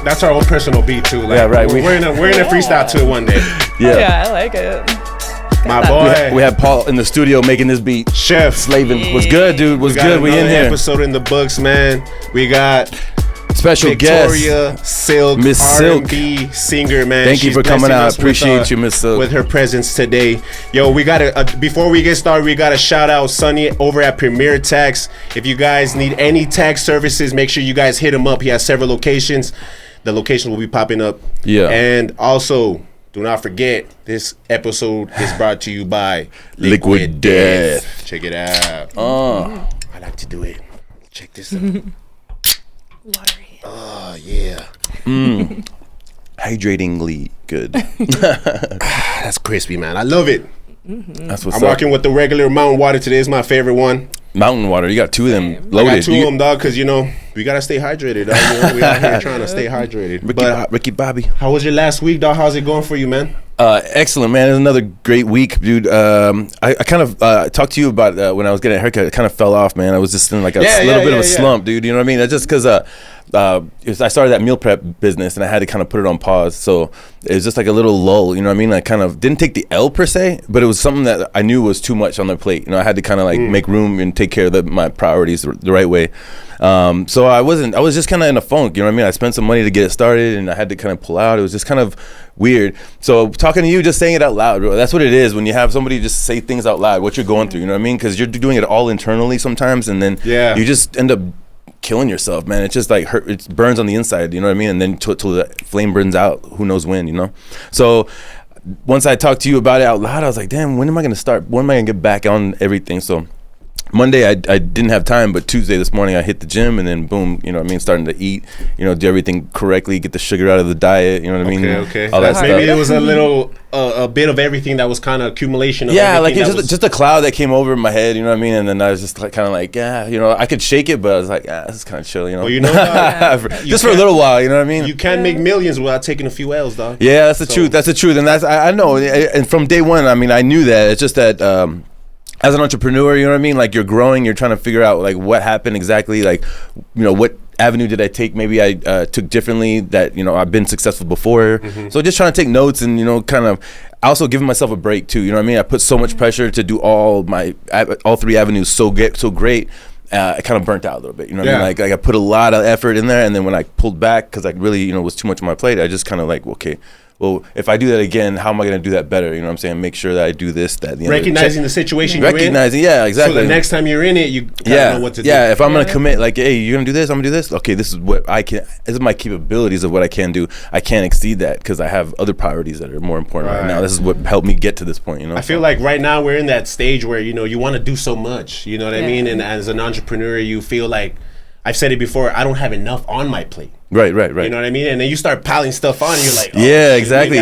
That's our own personal beat too. Like, Yeah, right. We're in a freestyle to it one day. Yeah. Yeah, I like it. My boy. We had Paul in the studio making this beat. Chef Slavin. Was good, dude. Was good. We in another here. episode in the books, man. We got Special guest. Viktoria Silk, Miss Silk. R&B singer, man. Thank you She's for coming blessing out. us Appreciate you, Miss Silk. with her presence today. Yo, we got to, before we get started, we got to shout out Sonny over at Premier Tax. If you guys need any tax services, make sure you guys hit him up. He has several locations. The location will be popping up. Yeah. And also, do not forget, this episode is brought to you by Liquid Death. Check it out. I like to do it. Check this out. Watery. Oh, yeah. Hydratingly good. That's crispy, man. I love it. That's what's I'm up. rocking with the regular mountain water today. Is my favorite one. Mountain water. You got two of them I loaded. got two of them, dog, because, you know, we got to stay hydrated, dog. You know, we out here trying to stay hydrated. Ricky Bobby. How was your last week, dog? How's it going for you, man? Excellent, man. It was another great week, dude. I kind of talked to you about when I was getting a haircut. It kind of fell off, man. I was just in like a little bit of a slump, dude. You know what I mean? That's just because I started that meal prep business and I had to kind of put it on pause. So it was just like a little lull, you know what I mean? I kind of didn't take the L per se, but it was something that I knew was too much on the plate. You know, I had to kind of like make room and take care of my priorities the right way. So I was just kind of in a funk, you know what I mean? I spent some money to get it started and I had to kind of pull out. It was just kind of weird. So talking to you, just saying it out loud, bro, that's what it is when you have somebody just say things out loud, what you're going through, you know what I mean? Because you're doing it all internally sometimes, and then you just end up killing yourself, man. It's just like hurt, it burns on the inside, you know what I mean? And then till the flame burns out, who knows when, you know? So once I talked to you about it out loud, I was like, damn, when am I going to start? When am I going to get back on everything? So Monday I didn't have time, but Tuesday this morning I hit the gym and then boom, you know what I mean, starting to eat, you know, do everything correctly, get the sugar out of the diet, you know what I mean? Okay. All that stuff. Maybe it was a little, a bit of everything that was kind of accumulation of like it's just a cloud that came over my head, you know what I mean? And then I was just like, kind of like, yeah, you know, I could shake it, but I was like, this is kind of chill, you know? Well, you know, just for a little while, you know what I mean? You can make millions without taking a few L's, dog. Yeah, that's the truth. That's the truth. And that's, I know. And from day one, I mean, I knew that. It's just that, as an entrepreneur, you know what I mean? Like you're growing, you're trying to figure out like what happened exactly, like, you know, what avenue did I take? Maybe I took differently that, you know, I've been successful before. So just trying to take notes and, you know, kind of also giving myself a break too. You know what I mean? I put so much pressure to do all three avenues so great. I kind of burnt out a little bit, you know what I mean? Like I put a lot of effort in there, and then when I pulled back, because I really, you know, was too much on my plate, I just kind of like, okay, well, if I do that again, how am I going to do that better? You know what I'm saying? Make sure that I do this, that, the recognizing the situation you're in. Yeah, exactly. So the next time you're in it, you know what to do. Yeah, if I'm going to commit, like, hey, you're going to do this, I'm going to do this. Okay, this is what I can, this is my capabilities of what I can do. I can't exceed that because I have other priorities that are more important right now. This is what helped me get to this point, you know? I feel like right now we're in that stage where, you know, you want to do so much, you know what I mean? And as an entrepreneur, you feel like, I've said it before, I don't have enough on my plate. Right. You know what I mean? And then you start piling stuff on, and you're like, exactly.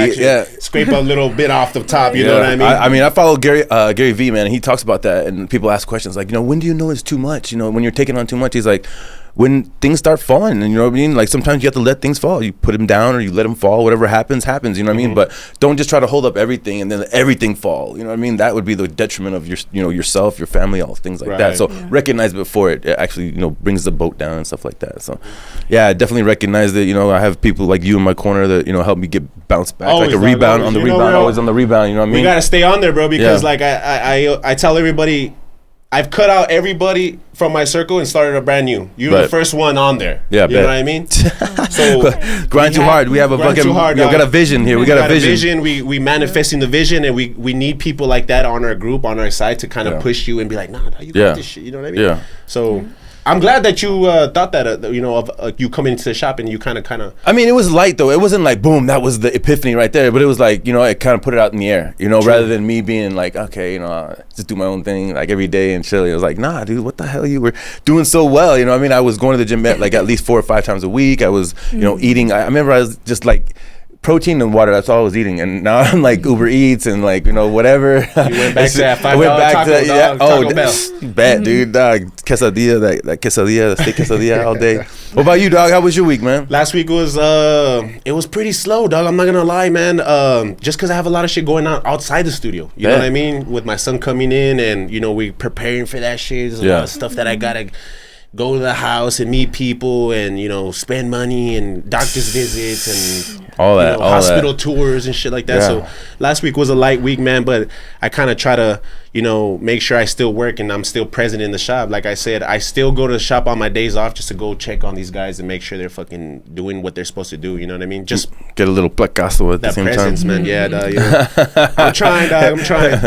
Scrape a little bit off the top, you know what I mean? I mean, I follow Gary Vee, man, and he talks about that, and people ask questions like, you know, when do you know it's too much? You know, when you're taking on too much, he's like, when things start falling, and you know what I mean? Like sometimes you have to let things fall. You put them down or you let them fall. Whatever happens, you know what I mean? But don't just try to hold up everything and then let everything fall. You know what I mean? That would be the detriment of your, you know, yourself, your family, all things like that. So recognize before it actually, you know, brings the boat down and stuff like that. So yeah, I definitely recognize that, you know, I have people like you in my corner that, you know, help me get bounced back. Always, like a rebound on the rebound, always on the rebound, you know what I mean? We got to stay on there, bro, because like I tell everybody, I've cut out everybody from my circle and started a brand new. You're the first one on there. Yeah, you know what I mean? So Grind2Hard. We have a fucking. We got a vision here. We got a vision. We manifesting the vision, and we need people like that on our group, on our side, to kind of push you and be like, nah, you got this shit. You know what I mean? Yeah. So I'm glad that you thought that, you know, of you coming into the shop and you kind of. I mean, it was light though. It wasn't like boom, that was the epiphany right there. But it was like, you know, it kind of put it out in the air, you know, rather than me being like, okay, you know, just do my own thing like every day and chill. It was like, nah, dude, what the hell? You were doing so well, you know what I mean? I was going to the gym like at least 4 or 5 times a week. I was, you know, eating. I remember I was just like, protein and water, that's all I was eating, and now I'm like Uber Eats and like, you know, whatever. You went back to that $5 Taco Bell. Bet, dude, dog. Quesadilla, that quesadilla, the steak quesadilla all day. What about you, dog? How was your week, man? Last week was it was pretty slow, dog. I'm not gonna lie, man. Just because I have a lot of shit going on outside the studio. You know what I mean? With my son coming in, and you know, we preparing for that shit. There's a lot of stuff that I gotta go to the house and meet people and, spend money and doctor's visits and all that, hospital tours and shit like that. Yeah. So last week was a light week, man, but I kind of try to, make sure I still work and I'm still present in the shop. Like I said, I still go to the shop on my days off just to go check on these guys and make sure they're fucking doing what they're supposed to do. You know what I mean? Just get a little placazo at the same presence, time. man. Yeah, dog, I'm trying, dog. I'm trying.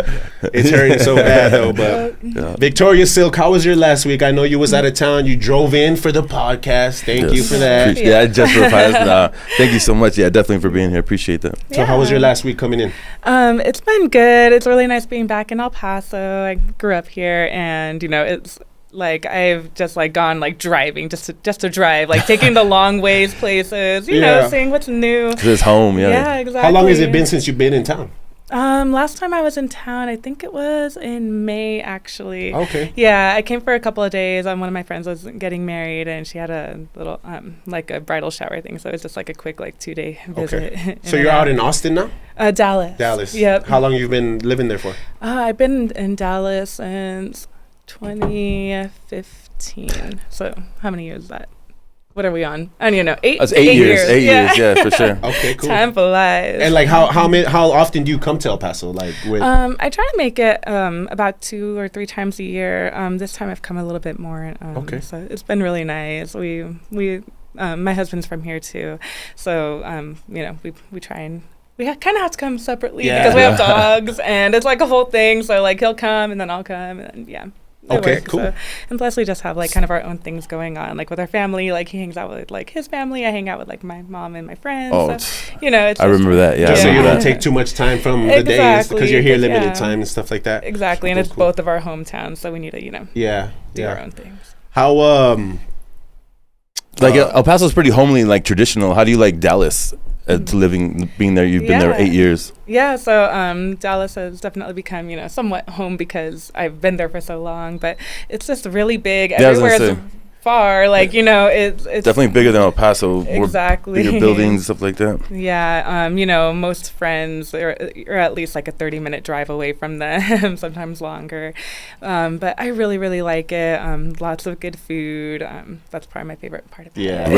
It's hurting so bad, though. But Viktoria Silk, how was your last week? I know you was out of town. You drove in for the podcast. Thank you for that. Yeah, just for the podcast. Thank you so much. Yeah, definitely for being here. Appreciate that. So how was your last week coming in? It's been good. It's really nice being back in El Paso. I grew up here, and it's like I've just like gone like driving just to drive, like taking the long ways places, seeing what's new. 'Cause it's home, yeah. Yeah, exactly. How long has it been since you've been in town? Last time I was in town, I think it was in May, actually. Okay. Yeah, I came for a couple of days. One of my friends was getting married, and she had a little, like a bridal shower thing. So it was just like a quick, like 2-day visit. Okay. So you're out in Austin now? Dallas. Dallas. Yep. How long you been living there for? I've been in Dallas since 2015. So how many years is that? What are we on? I don't even know. 8 That's 8 years. 8 years, yeah, for sure. Okay, cool. Time flies. And like how often do you come to El Paso? Like with I try to make it about 2 or 3 times a year. This time I've come a little bit more. Okay. So it's been really nice. We my husband's from here too, so we try and we kind of have to come separately because we have dogs and it's like a whole thing. So like he'll come and then I'll come and yeah. Okay, works, cool. So. And plus we just have like kind of our own things going on, like with our family. Like he hangs out with like his family. I hang out with like my mom and my friends. Oh, so, it's I remember that. Yeah. So you don't take too much time from the days because you're here limited time and stuff like that. Exactly, and Cool, it's cool. both of our hometowns, so we need to do our own things. How like El Paso's pretty homely, like traditional. How do you like Dallas? Being there, you've been there 8 years. Yeah, so Dallas has definitely become, somewhat home because I've been there for so long. But it's just really big. Everywhere is far. Like, it's definitely bigger than El Paso. Exactly. Bigger buildings, stuff like that. Yeah, most friends are at least like a 30-minute drive away from them, sometimes longer. But I really, really like it. Lots of good food. That's probably my favorite part of it. Yeah. The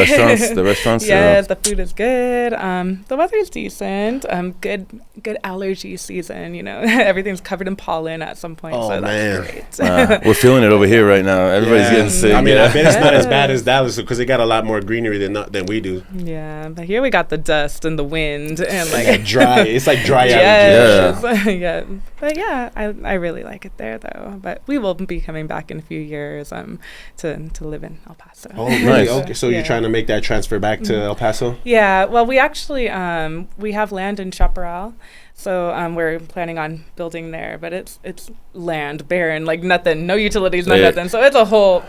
restaurants. Yes, the food is good. The weather is decent. Good allergy season. Everything's covered in pollen at some point. Oh, so man. that's great. We're feeling it over here right now. Everybody's getting sick. I mean, I bet it's not as bad as Dallas because they got a lot more greenery than we do. Yeah, but here we got the dust and the wind and like that dry. It's like dry yes. allergy. Yeah. But yeah, I really like it there though. But we will be coming back in a few years to live in El Paso. Oh, really? Nice. Okay, so you're trying to make that transfer back to El Paso? Yeah. Well, we actually we have land in Chaparral. So we're planning on building there, but it's land, barren, like nothing, no utilities, nothing. So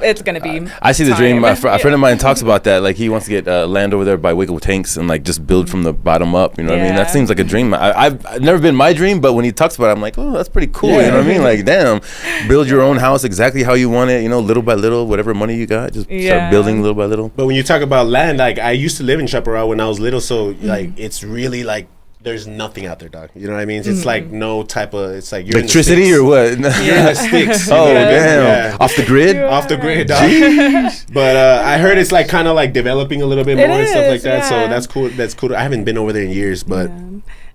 it's going to be I see the dream. A friend of mine talks about that. Like he wants to get land over there by Waco Tanks and like just build from the bottom up. You know what I mean? That seems like a dream. I've never been my dream, but when he talks about it, I'm like, oh, that's pretty cool. You know what I mean? Like, damn, build your own house exactly how you want it. Little by little, whatever money you got, just start building little by little. But when you talk about land, like I used to live in Chaparral when I was little, so like it's really like there's nothing out there, dog. You know what I mean? It's like no type of. It's like you're electricity in the or what? You're in the sticks. Oh damn! Yeah. Off the grid? Off the grid, dog. But I heard it's like kind of like developing a little bit more and stuff like that. So that's cool. That's cool. I haven't been over there in years, but. Yeah.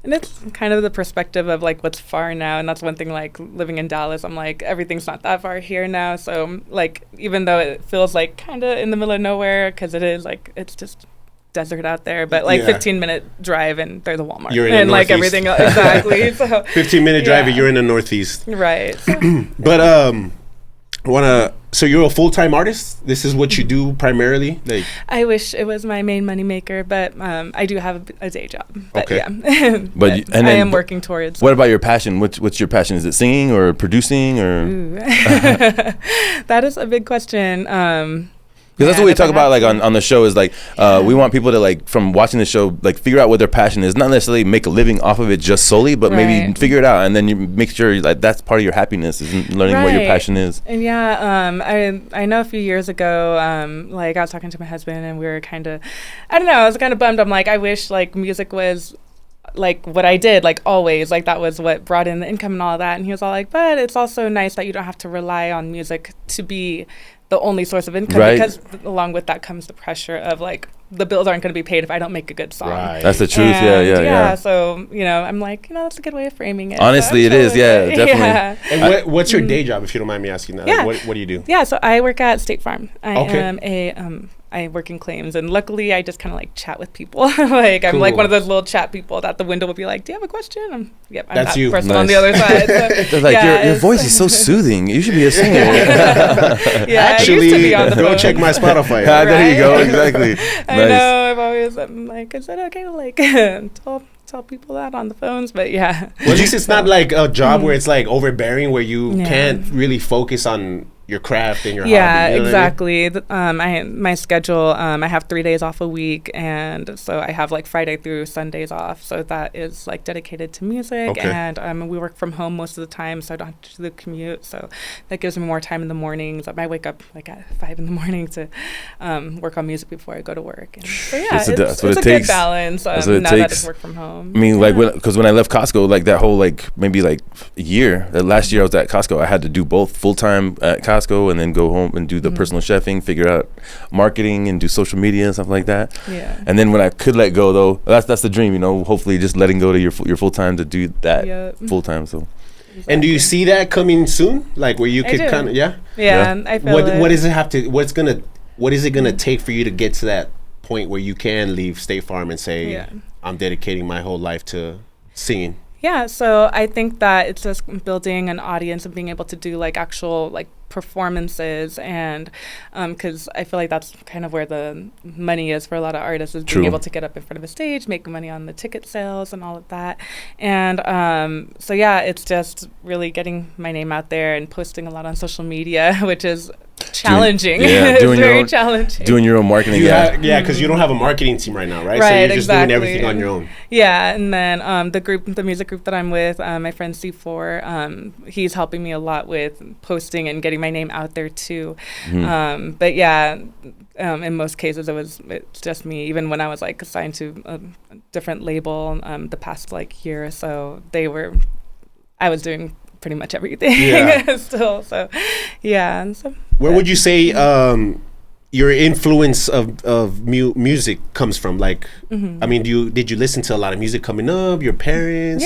And it's kind of the perspective of like what's far now, and that's one thing. Like living in Dallas, I'm like everything's not that far here now. So like even though it feels like kind of in the middle of nowhere, because it is like it's just desert out there, but like 15-minute drive and there's a Walmart you're in and the like Northeast. everything exactly. So 15-minute drive and you're in the Northeast, right? But so you're a full-time artist? This is what you do primarily? Like I wish it was my main money maker, but I do have a day job. But okay. Yeah. But I am working towards. What about your passion? What's your passion? Is it singing or producing or? That is a big question. Because that's what we talk about like on the show is like we want people to like from watching the show like figure out what their passion is, not necessarily make a living off of it just solely, but maybe figure it out and then you make sure like that's part of your happiness is learning what your passion is. And I know a few years ago like I was talking to my husband and we were kind of I was kind of bummed. I'm like I wish like music was like what I did like always, like that was what brought in the income and all that, and he was all like, but it's also nice that you don't have to rely on music to be the only source of income, Right. because along with that comes the pressure of like the bills aren't going to be paid if I don't make a good song. Right. That's the truth. And Yeah. so, you know, I'm like, you know, that's a good way of framing it. Honestly, So it is. Yeah, absolutely. definitely. Yeah. And what's your day job, if you don't mind me asking that? Yeah. What do you do? Yeah, so I work at State Farm. I Okay. am I work in claims, and luckily I just kind of like chat with people. Like I'm like Cool. one of those little chat people that the window will be like, "Do you have a question?" I'm That's that you. person on Nice. the other side. So, They're like, yeah, your it's- voice is so soothing. You should be a singer. Yeah, I used to Actually, be on the go phone. check my Spotify. Ah, there you go. Right? Exactly. I Nice. know. I've always I'm like, is it okay to like tell people that on the phones? But yeah. Well, at least it's not like a job where it's like overbearing, where you Yeah. can't really focus on your craft and your Yeah, hobby. You know what I mean? exactly. My schedule. I have 3 days off a week, and so I have like Friday through Sundays off. So that is like dedicated to music, Okay. and we work from home most of the time, so I don't have to do the commute. So that gives me more time in the mornings. I wake up like at 5 in the morning to work on music before I go to work. And so yeah, That's what it's it a good takes. balance. That's what it now that takes. it's work from home. I mean, like, Yeah. because when I left Costco, like that whole like maybe like year, last year I was at Costco, I had to do both full time at Costco and then go home and do the personal chefing, figure out marketing and do social media and stuff like that. Yeah. And then when I could let go, though, that's the dream, you know. Hopefully, just letting go to your full time to do that Yeah. full time. So And do you see that coming soon? Like where you I could do. kind of Yeah, and I feel What does it have to? What is it gonna take for you to get to that point where you can leave State Farm and say, Yeah. I'm dedicating my whole life to singing? Yeah, so I think that it's just building an audience and being able to do like actual like performances, and because I feel like that's kind of where the money is for a lot of artists, is being True. able to get up in front of a stage, make money on the ticket sales and all of that. And so yeah, it's just really getting my name out there and posting a lot on social media, which is challenging. It's doing your very own, challenging. doing your own marketing. Yeah, because you don't have a marketing team right now, right? So Right, you're just doing everything exactly. on your own. Yeah, and then the music group that I'm with, my friend C4, he's helping me a lot with posting and getting my name out there too. But yeah, in most cases it's just me. Even when I was like assigned to a different label, the past like year or so, I was doing pretty much everything Yeah. still. So yeah, and so Where would you say your influence of music comes from? Like, I mean, did you listen to a lot of music coming up? Your parents?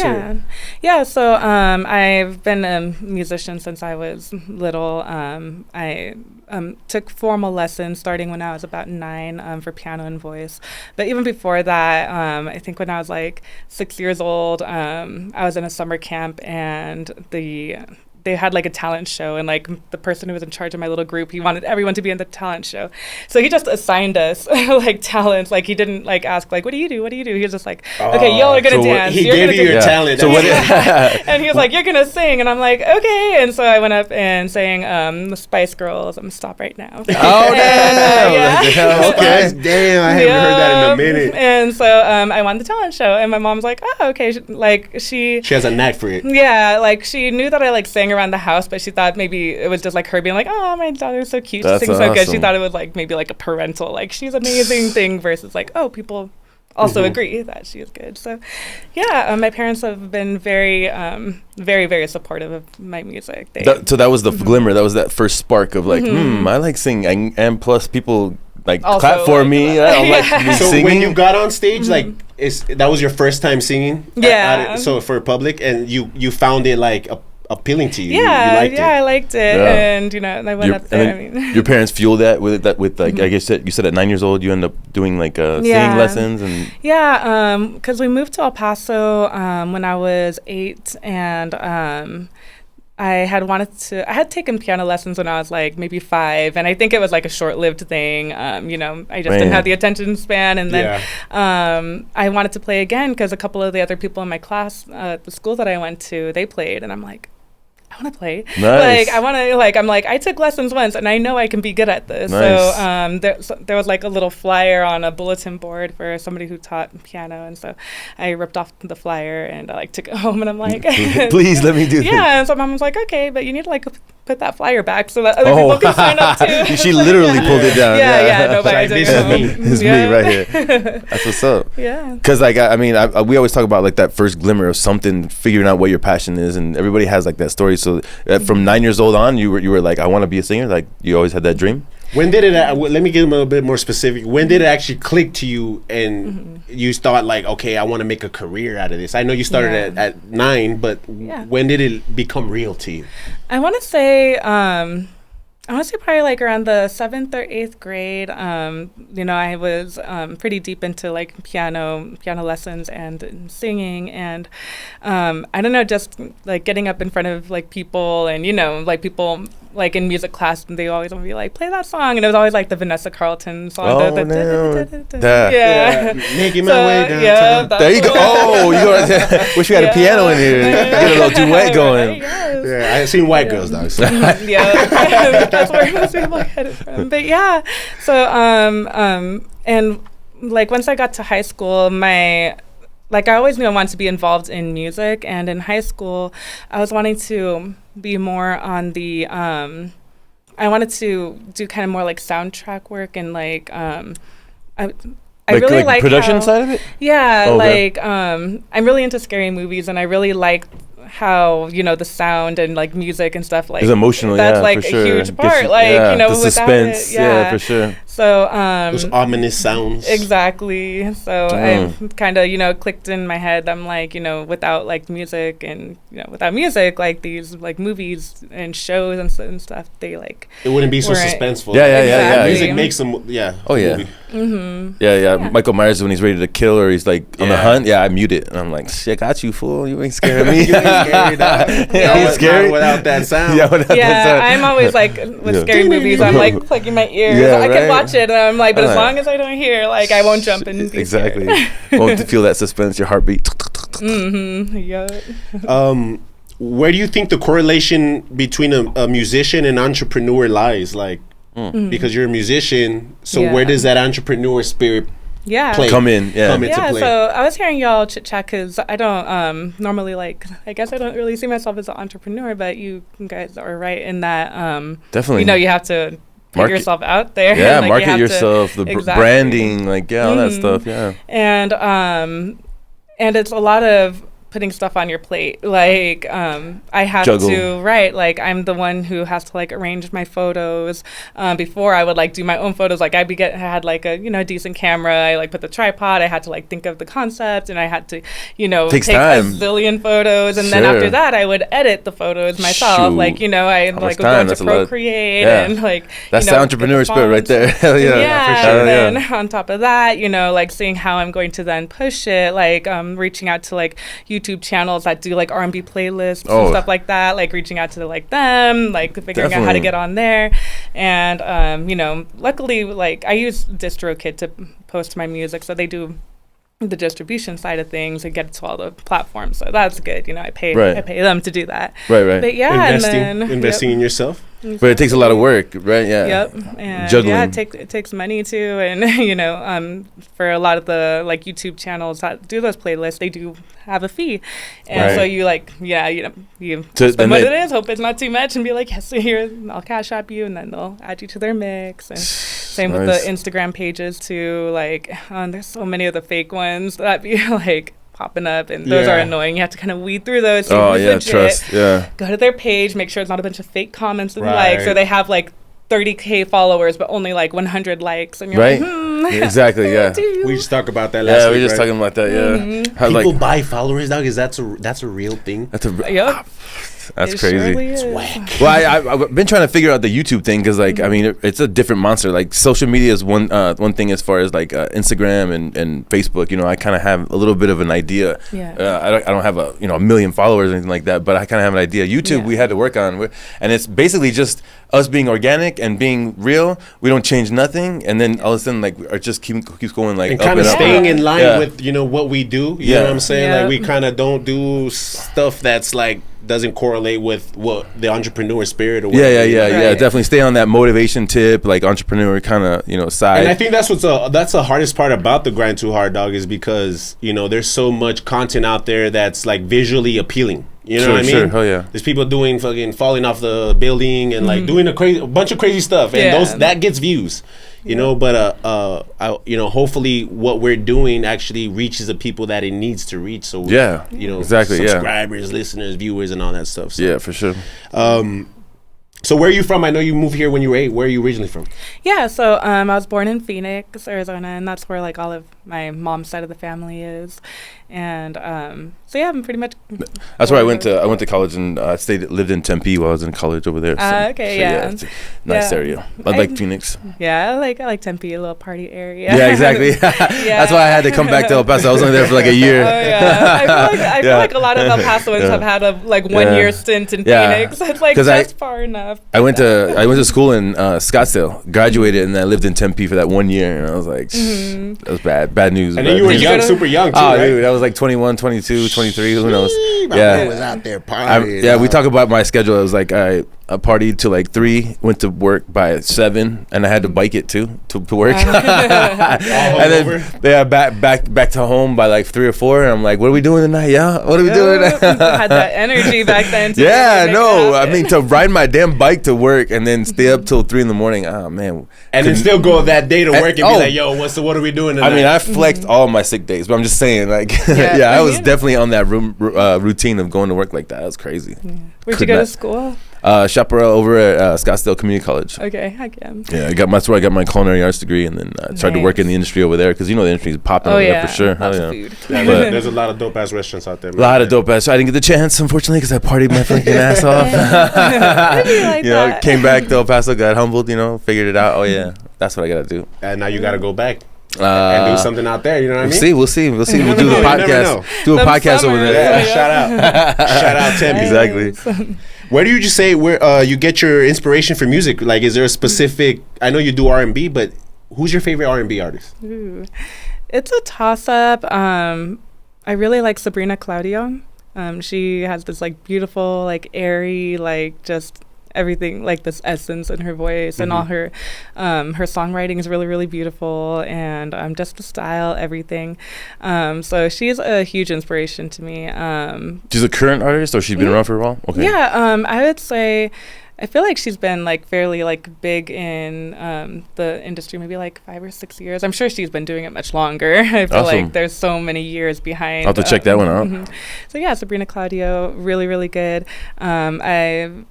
Yeah. So I've been a musician since I was little. I took formal lessons starting when I was about 9 for piano and voice. But even before that, I think when I was like 6 years old, I was in a summer camp, and they had like a talent show, and like the person who was in charge of my little group, he wanted everyone to be in the talent show. So he just assigned us like talents. Like he didn't like ask like, what do you do? He was just like, okay, y'all are gonna dance. He You're gave gonna you your do- talent. So what? and he was like, you're gonna sing, and I'm like, okay. And so I went up and sang the Spice Girls, Stop Right Now. Oh damn! yeah. Okay. Damn, I haven't heard that in a minute. And so I won the talent show, and my mom's like, oh, okay. She She has a knack for it. yeah, like she knew that I like sang around the house, but she thought maybe it was just like her being like, oh, my daughter's so cute, That's she sings so good. She awesome. thought it was like maybe like a parental, like she's amazing thing versus like, oh, people also agree that she is good. So yeah, my parents have been very, very supportive of my music. So that was the glimmer. That was that first spark of like, I like singing, and plus people like Also clap for like me. that. I don't like me So singing. when you got on stage, like, that was your first time singing? Yeah. So for public, and you found it like appealing to you. Yeah, you liked yeah, I liked it, Yeah. and I went up there. I mean, your parents fueled that with like I guess you said at 9 years old you end up doing like singing lessons and yeah, because we moved to El Paso when I was 8, and I had taken piano lessons when I was like maybe 5, and I think it was like a short-lived thing. I just didn't have the attention span, and then I wanted to play again because a couple of the other people in my class at the school that I went to, they played, and I'm like, I want to play. Nice. Like I want to. Like I'm like I took lessons once, and I know I can be good at this. Nice. So there was like a little flyer on a bulletin board for somebody who taught piano, and so I ripped off the flyer and I like took it home, and I'm like, please let me do this. yeah. And so mom was like, okay, but you need to like put that flyer back so that other people can sign up too. She literally pulled it down. Yeah. Nobody this is me. It's me right here. That's what's up. Yeah. Because like we always talk about like that first glimmer of something, figuring out what your passion is, and everybody has like that story. So from 9 years old on, you were like, I want to be a singer. Like you always had that dream. When did it? Let me get a little bit more specific. When did it actually click to you, and you thought like, okay, I want to make a career out of this? I know you started at 9, but when did it become real to you? I want to say probably like around the 7th or 8th grade. I was pretty deep into like piano lessons and singing, and I don't know, just like getting up in front of like people, and like people like in music class, and they always want to be like, play that song, and it was always like the Vanessa Carlton song. Making my way downtown. Yeah, there you go. Oh, you go. Wish we had a piano in here. Get a little duet going. Yeah, I've seen white girls though. So. Yeah, that's where most people get it from. But yeah, so and like once I got to high school, I always knew I wanted to be involved in music, and in high school, I was wanting to be more on the I wanted to do kind of more like soundtrack work, and like I really like production side of it. Yeah, okay. I'm really into scary movies, and I really like how the sound and like music and stuff like it's emotional. That's like a huge part. The suspense. Yeah, for sure. So those ominous sounds. Exactly. So I kind of clicked in my head. I'm like without like music and without music, like these like movies and shows and stuff, they like it wouldn't be so suspenseful. Yeah. Music makes them. Yeah. Oh yeah. Yeah. Michael Myers, when he's ready to kill or he's like on the hunt. Yeah, I mute it and I'm like, shit, got you, fool. You ain't scaring me. You ain't scary, dog. You scary without that sound. I'm always like with scary movies. I'm like plugging my ears. I can watch it, and I'm like, but as long as I don't hear, like, I won't jump in. Exactly. Won't feel that suspense, your heartbeat. Where do you think the correlation between a musician and entrepreneur lies? Like, because you're a musician, so where does that entrepreneur spirit come in? Come into play? So I was hearing y'all chit chat because I don't normally I guess I don't really see myself as an entrepreneur, but you guys are right in that. Definitely. You have to put yourself out there. Yeah, like market yourself, the branding, all that stuff. Yeah. And it's a lot of putting stuff on your plate. Like I have to like I'm the one who has to like arrange my photos. Before I would like do my own photos. Like I had like a decent camera. I like put the tripod. I had to like think of the concept, and I had to takes take time. a zillion photos, and then after that I would edit the photos myself. Shoot. Like I like would go into Procreate and like that's the entrepreneur spirit right there. Hell yeah. For sure. And then on top of that, like seeing how I'm going to then push it, like reaching out to like YouTube channels that do like R&B playlists and stuff like that, like reaching out to like them, like figuring out how to get on there. And luckily like I use DistroKid to post my music, so they do the distribution side of things and get it to all the platforms, so that's good. I pay them to do that. Right. But investing in yourself. But it takes a lot of work, right? Yeah. Yep. And juggling. Yeah, it takes money too, and for a lot of the like YouTube channels that do those playlists, they do have a fee, and so you like you spend what it is, hope it's not too much, and be like, yes, here I'll cash app you, and then they'll add you to their mix. And same with the Instagram pages too. Like there's so many of the fake ones that be like popping up, and those are annoying. You have to kind of weed through those. Trust. Yeah. Go to their page, make sure it's not a bunch of fake comments and likes, or they have like 30K followers but only like 100 likes, and you're like, exactly. Yeah. We just talked about that last week. We were just talking about that. Yeah. People buy followers, dog. That's a real thing. That's crazy. Surely it's whack. Well, I've been trying to figure out the YouTube thing because, like, I mean, it's a different monster. Like, social media is one thing as far as like Instagram and Facebook. I kind of have a little bit of an idea. I don't have a million followers or anything like that, but I kind of have an idea. YouTube, we had to work on, and it's basically just us being organic and being real. We don't change nothing, and then all of a sudden, like, it just keeps going like and up kind of and staying in line with what we do. You know what I'm saying? Yeah. Like, we kind of don't do stuff that's like doesn't correlate with what the entrepreneur spirit or whatever. Yeah. Definitely stay on that motivation tip, like entrepreneur kind of side. And I think that's the hardest part about the Grind2Hard, dog, is because there's so much content out there that's like visually appealing. You know what I mean? Sure. Oh yeah. There's people doing fucking falling off the building and like doing a bunch of crazy stuff, and that gets views. You know, but hopefully what we're doing actually reaches the people that it needs to reach. So you know, exactly, subscribers, listeners, viewers, and all that stuff. So. Yeah, for sure. So where are you from? I know you moved here when you were 8. Where are you originally from? Yeah, so I was born in Phoenix, Arizona, and that's where like all of my mom's side of the family is. And so yeah, I'm pretty much. That's where I went to college and lived in Tempe while I was in college over there. So, it's a nice area. I like Phoenix. Yeah, I like Tempe, a little party area. Yeah, exactly. That's why I had to come back to El Paso. I was only there for like a year. Oh yeah, I feel like a lot of El Pasoans have had a 1 year stint in Phoenix. It's like just far enough. I went to school in Scottsdale, graduated, and I lived in Tempe for that 1 year, and I was like, that was bad news. And then you were young, super young too, right? Dude, I was like 21, 22, 23, who knows? I was out there partying. We talk about my schedule. It was like I partied till like 3, went to work by 7, and I had to bike it too to work. And then back to home by like 3 or 4, and I'm like, what are we doing tonight? Yeah, what are we doing? Had that energy back then. I mean, to ride my damn bike to work and then stay up till 3 in the morning. Oh man, and then still go that day to work and be like, yo, what are we doing tonight? I mean, I flexed all my sick days, but I'm just saying, like, I was definitely on that routine of going to work like that. That was crazy. Yeah. Where'd you go to school? Chaparral over at Scottsdale Community College. Okay, heck yeah. Yeah, that's where I got my culinary arts degree, and then tried to work in the industry over there because the industry is popping over there for sure. Lots of food. There's a lot of dope ass restaurants out there. Man. A lot of dope ass. I didn't get the chance, unfortunately, because I partied my freaking ass off. Came back to El Paso, got humbled. Figured it out. Oh yeah, that's what I gotta do. And now you gotta go back. And do something out there, you know what I mean? We'll see. We'll do the podcast. Do a podcast over there. Shout out Tempe. Exactly. Where do you just say you get your inspiration for music? Like, is there a specific? I know you do R&B, but who's your favorite R&B artist? Ooh. It's a toss up. I really like Sabrina Claudio. She has this like beautiful, like airy, like just everything, like this essence in her voice, and all her songwriting is really, really beautiful, and just the style, everything. So she's a huge inspiration to me. She's a current artist, or she's been around for a while? Okay. Yeah, I would say, I feel like she's been like fairly like big in the industry, maybe like 5 or 6 years. I'm sure she's been doing it much longer. I feel like there's so many years behind. I'll have to check that one out. So yeah, Sabrina Claudio, really, really good. I've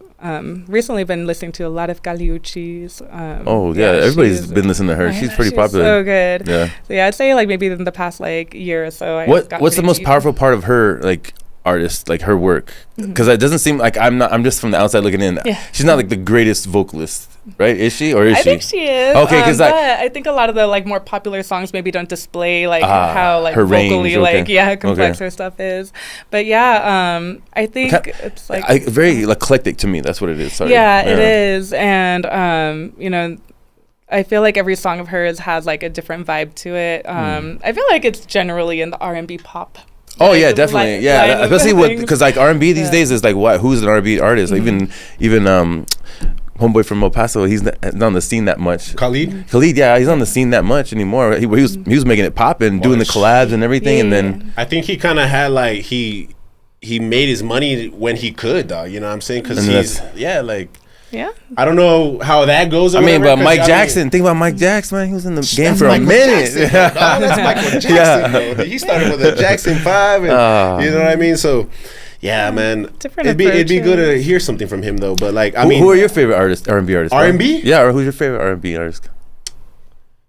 recently been listening to a lot of Galiucci's. Everybody's been listening to her. She's pretty popular. So good. Yeah. So yeah, I'd say like maybe in the past like year or so. What's the most powerful part of her like artist, like her work? Because it doesn't seem like I'm just from the outside looking in. Yeah. She's not like the greatest vocalist, right? Is she, or is she? I think she is. Okay, because I think a lot of the like more popular songs maybe don't display like how like her vocally range, complex her stuff is. But yeah, I think it's like very eclectic to me. That's what it is. Sorry. Yeah, it is, and I feel like every song of hers has like a different vibe to it. I feel like it's generally in the R&B pop. Oh yeah, definitely. Especially because like R&B these days is like what? Who's an R&B artist? Like, even homeboy from El Paso, he's not on the scene that much. Khalid, yeah, he's on the scene that much anymore. He was making it pop and doing the collabs and everything, and then I think he kind of had like he made his money when he could, though. You know what I'm saying? Because Yeah. I don't know how that goes. But Mike Jackson. Think about Mike Jackson, man. He was in the game for a minute. That's Michael Jackson. Bro. He started with a Jackson 5, and you know what I mean. So, yeah, man. It'd be good to hear something from him, though. But like, who are your favorite artists? R&B artists? R&B? Yeah. Or who's your favorite R&B artist?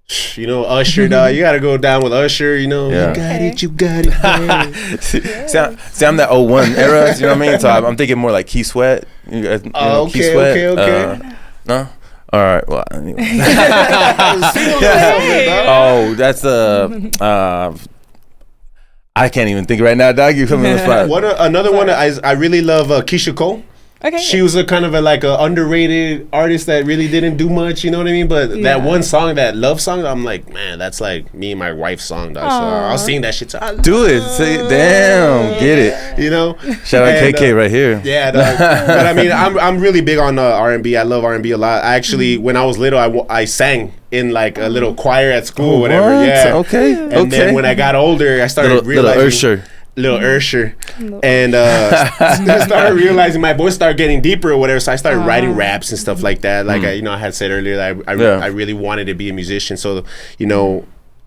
Usher, dog. You gotta go down with Usher. You got it. You got it. See, I'm that 01 era. You know what I mean? So I'm thinking more like Keith Sweat. Okay. No. All right. Well, anyway. That's I can't even think right now, dog. You put me on the spot. Another one I really love, Keisha Cole. Okay. She was a kind of a underrated artist that really didn't do much, you know what I mean? But that one song, that love song, I'm like, man, that's like me and my wife's song, dog. So I'll sing that shit. Do it. Say, damn, get it. You know? Shout out KK right here. Yeah, dog. But I mean, I'm really big on R&B. I love R&B a lot. I actually, when I was little, I sang in like a little choir at school or whatever. What? Yeah. Okay. And then when I got older, I started realizing. Little Usher. little Ursher, and started realizing my voice started getting deeper or whatever. So I started writing raps and stuff like that. Like I had said earlier, that I really wanted to be a musician. So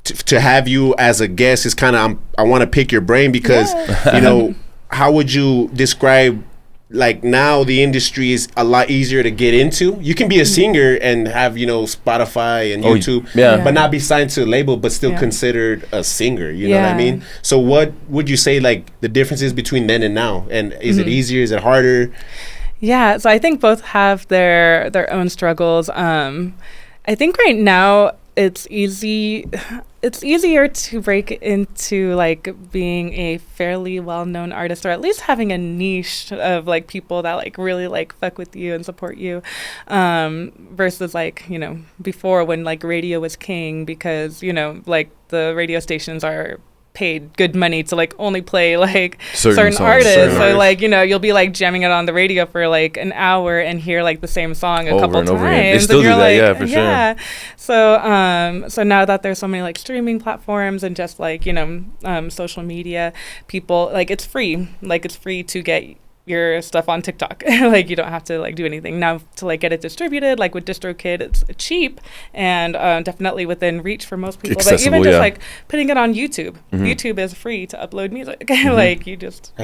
to have you as a guest is kind of I want to pick your brain because how would you describe? Like now the industry is a lot easier to get into. You can be a singer and have, Spotify and YouTube, but not be signed to a label, but still considered a singer. You know what I mean? So what would you say like the differences between then and now? And is it easier? Is it harder? Yeah, so I think both have their own struggles. I think right now it's easier to break into like being a fairly well-known artist, or at least having a niche of like people that like really like fuck with you and support you, versus like before when like radio was king, because like the radio stations are paid good money to like only play like certain artists. So like you'll be like jamming it on the radio for like an hour and hear like the same song a couple times. They still do that, for sure. So now that there's so many like streaming platforms and just like social media, people like it's free to get your stuff on TikTok. Like you don't have to like do anything now to like get it distributed. Like with DistroKid, it's cheap and definitely within reach for most people. Accessible, but even just like putting it on YouTube, YouTube is free to upload music. Like you just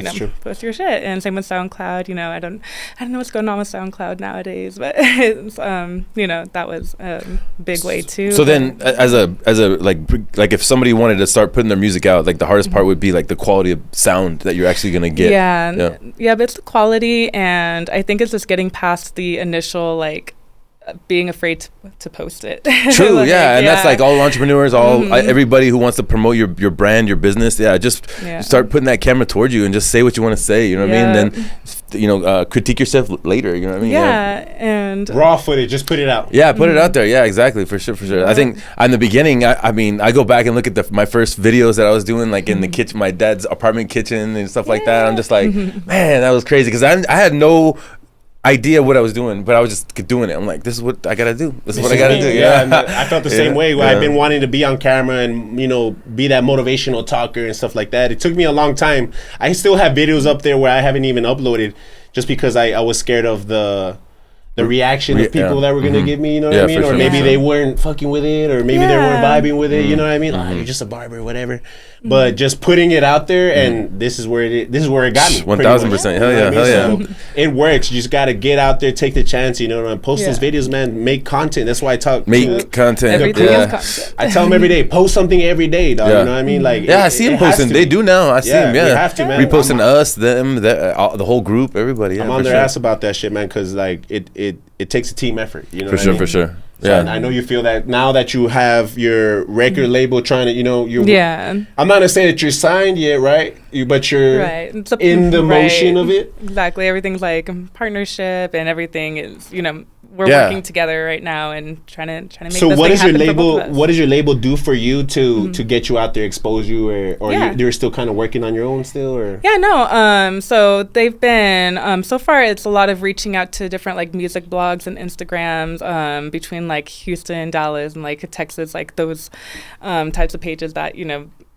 post your shit. And same with SoundCloud. I don't know what's going on with SoundCloud nowadays, but it's that was a big way too. So then as a like if somebody wanted to start putting their music out, like the hardest part would be like the quality of sound that you're actually gonna get. But it's the quality, and I think it's just getting past the initial like being afraid to post it. True, like, and that's like all entrepreneurs, everybody who wants to promote your brand, your business. Just start putting that camera towards you and just say what you want to say. You know what I mean? Then critique yourself later. You know what I mean? And raw footage, just put it out. Put it out there. Yeah, exactly, for sure. I think in the beginning, I mean, I go back and look at my first videos that I was doing, like in the kitchen, my dad's apartment kitchen and stuff like that. I'm just like, man, that was crazy because I had no idea what I was doing, but I was just doing it. I'm like, this is what I gotta do. This is what I gotta do. I felt the same way. I've been wanting to be on camera and be that motivational talker and stuff like that. It took me a long time. I still have videos up there where I haven't even uploaded, just because I was scared of the reaction of people that were gonna give me, what I mean? Or maybe they weren't fucking with it, or maybe they weren't vibing with it, you know what I mean? Like, you're just a barber, whatever. But just putting it out there, and this is where it got me. 1000%. Hell yeah. So it works. You just gotta get out there, take the chance, and post those videos, man. Make content. That's why I talk. Make content. Everything is content. I tell them every day, post something every day, dog. You know what I mean? Like, I see them posting. They do now. I see them. Yeah, you have to, man. Reposting us, them, the whole group, everybody. I'm on their ass about that shit, man, because like it takes a team effort. You know for sure. So I know you feel that now that you have your record label trying to, I'm not gonna say that you're signed yet, right? But you're in the motion of it. Exactly. Everything's like partnership, and everything is, we're working together right now and trying to make. So this what thing is your happen label? for both of us. What does your label do for you to get you out there, expose you, or you're still kind of working on your own still, or? So they've been so far it's a lot of reaching out to different like music blogs and Instagrams between like Houston, Dallas, and like Texas, like those types of pages that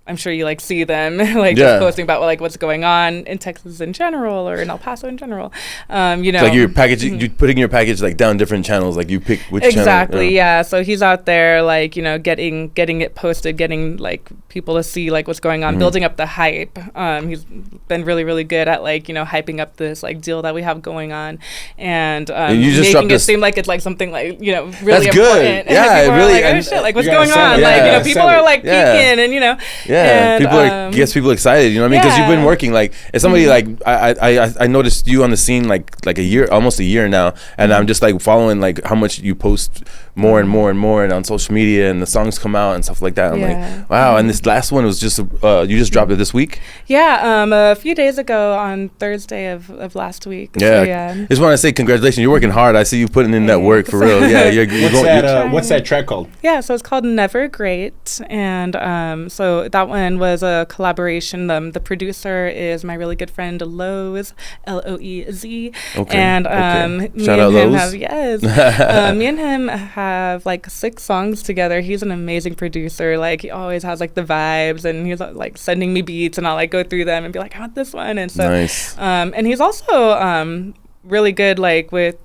I'm sure you like see them like just posting about like what's going on in Texas in general or in El Paso in general. Like your package, you putting your package like down different channels, like you pick which channel. Exactly. So he's out there like getting it posted, getting like people to see like what's going on, building up the hype. He's been really, really good at like hyping up this like deal that we have going on, and you just making it seem like it's like something like really that's important. Good. Yeah, it really. Like, oh shit, like what's going on? Like people are like peeking, and and people gets people excited. You know what I mean? Because you've been working. Like if somebody like I noticed you on the scene like a year, almost a year now, and I'm just like following like how much you post more and more and more, and on social media, and the songs come out and stuff like that. I'm like, wow. And this last one was just you just dropped it this week. A few days ago on Thursday of last week. I just want to say congratulations. You're working hard. I see you putting in that work for real. What's that track called? So it's called Never Great, and so that that one was a collaboration. The producer is my really good friend Lowe's, Loez. Okay. And me Shout out and him Lowe's. me and him have like 6 songs together. He's an amazing producer. Like he always has like the vibes, and he's like sending me beats, and I'll like go through them and be like, I want this one. And so Nice. and he's also really good like with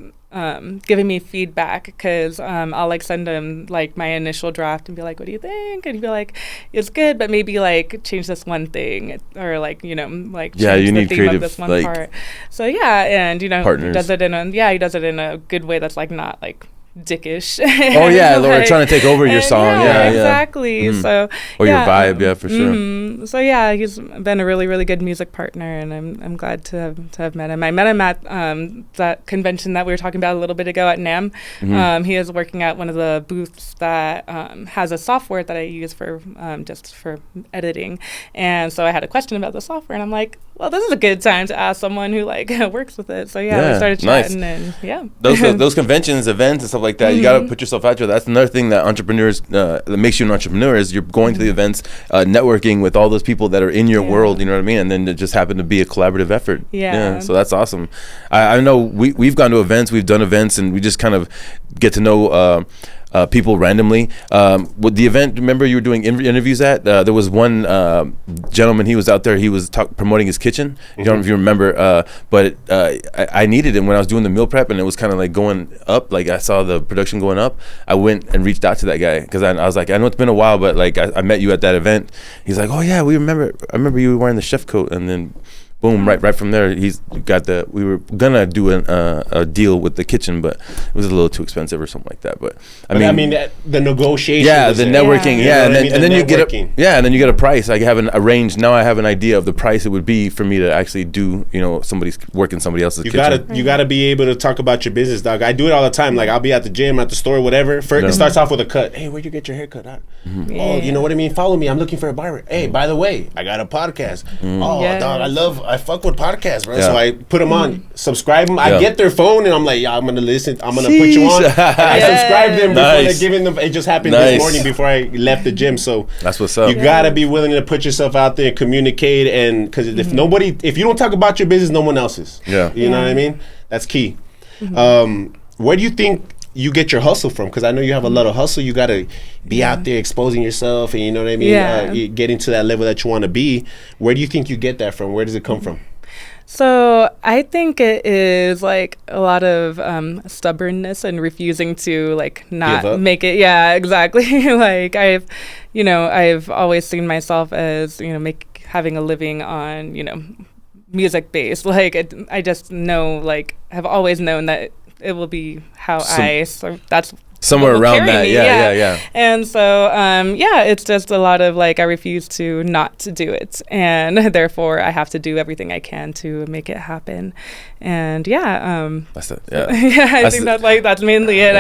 giving me feedback, because I'll like send him like my initial draft and be like, what do you think? And he'd be like, it's good, but maybe like change this one thing, or like, you know, like change you the need theme creative, of this one like, part. So yeah, and you know, partners. he does it in a good way that's like not like dickish. Oh yeah, like, Laura trying to take over your song. Yeah, exactly. So or your vibe, for sure. So yeah, he's been a really, really good music partner, and I'm glad to have met him. I met him at that convention that we were talking about a little bit ago at NAMM. He is working at one of the booths that has a software that I use for just for editing, and so I had a question about the software, and I'm like, well, this is a good time to ask someone who like works with it. So yeah, we started chatting, and those conventions, events, and stuff like that. You got to put yourself out there. That's another thing that entrepreneurs that makes you an entrepreneur is you're going to the events, networking with all those people that are in your world. You know what I mean? And then it just happened to be a collaborative effort. Yeah. So that's awesome. I know we've gone to events, we've done events, and we just kind of get to know people randomly. With the event, remember you were doing interviews at? There was one gentleman, he was out there, he was promoting his kitchen. I don't know if you remember, but I needed him when I was doing the meal prep, and it was kind of like going up, like I saw the production going up. I went and reached out to that guy, because I was like, I know it's been a while, but like I met you at that event. He's like, oh yeah, I remember you wearing the chef coat, and then boom, right from there, we were gonna do a deal with the kitchen, but it was a little too expensive or something like that. But I mean, the negotiation. Yeah, the networking. Yeah, and then you get and then you get a price. I have a range. Now I have an idea of the price it would be for me to actually do, somebody's work in somebody else's kitchen. You gotta be able to talk about your business, dog. I do it all the time. Like I'll be at the gym, at the store, whatever. First, it starts off with a cut. Hey, where'd you get your hair cut? Oh, you know what I mean? Follow me. I'm looking for a barber. Hey, by the way, I got a podcast. Dog, I fuck with podcasts, bro. So I put them on, subscribe them. I get their phone, and I'm like, yeah, I'm gonna listen. I'm gonna put you on. And I subscribe them before they're giving them. It just happened this morning before I left the gym. So that's what's up. You gotta be willing to put yourself out there and communicate, and because if you don't talk about your business, no one else's. You know what I mean? That's key. Where do you think you get your hustle from? Because I know you have a lot of hustle. You got to be out there exposing yourself, and you know what I mean, getting to that level that you want to be. Where do you think you get that from? Where does it come from? So I think it is like a lot of stubbornness and refusing to like not make it. Yeah, exactly. Like I've always seen myself as having a living on music based. Like I just know, like have always known that it will be how that's somewhere around that. Yeah. And so it's just a lot of like I refuse to not to do it, and therefore I have to do everything I can to make it happen. And that's it. Yeah. I think that's mainly it.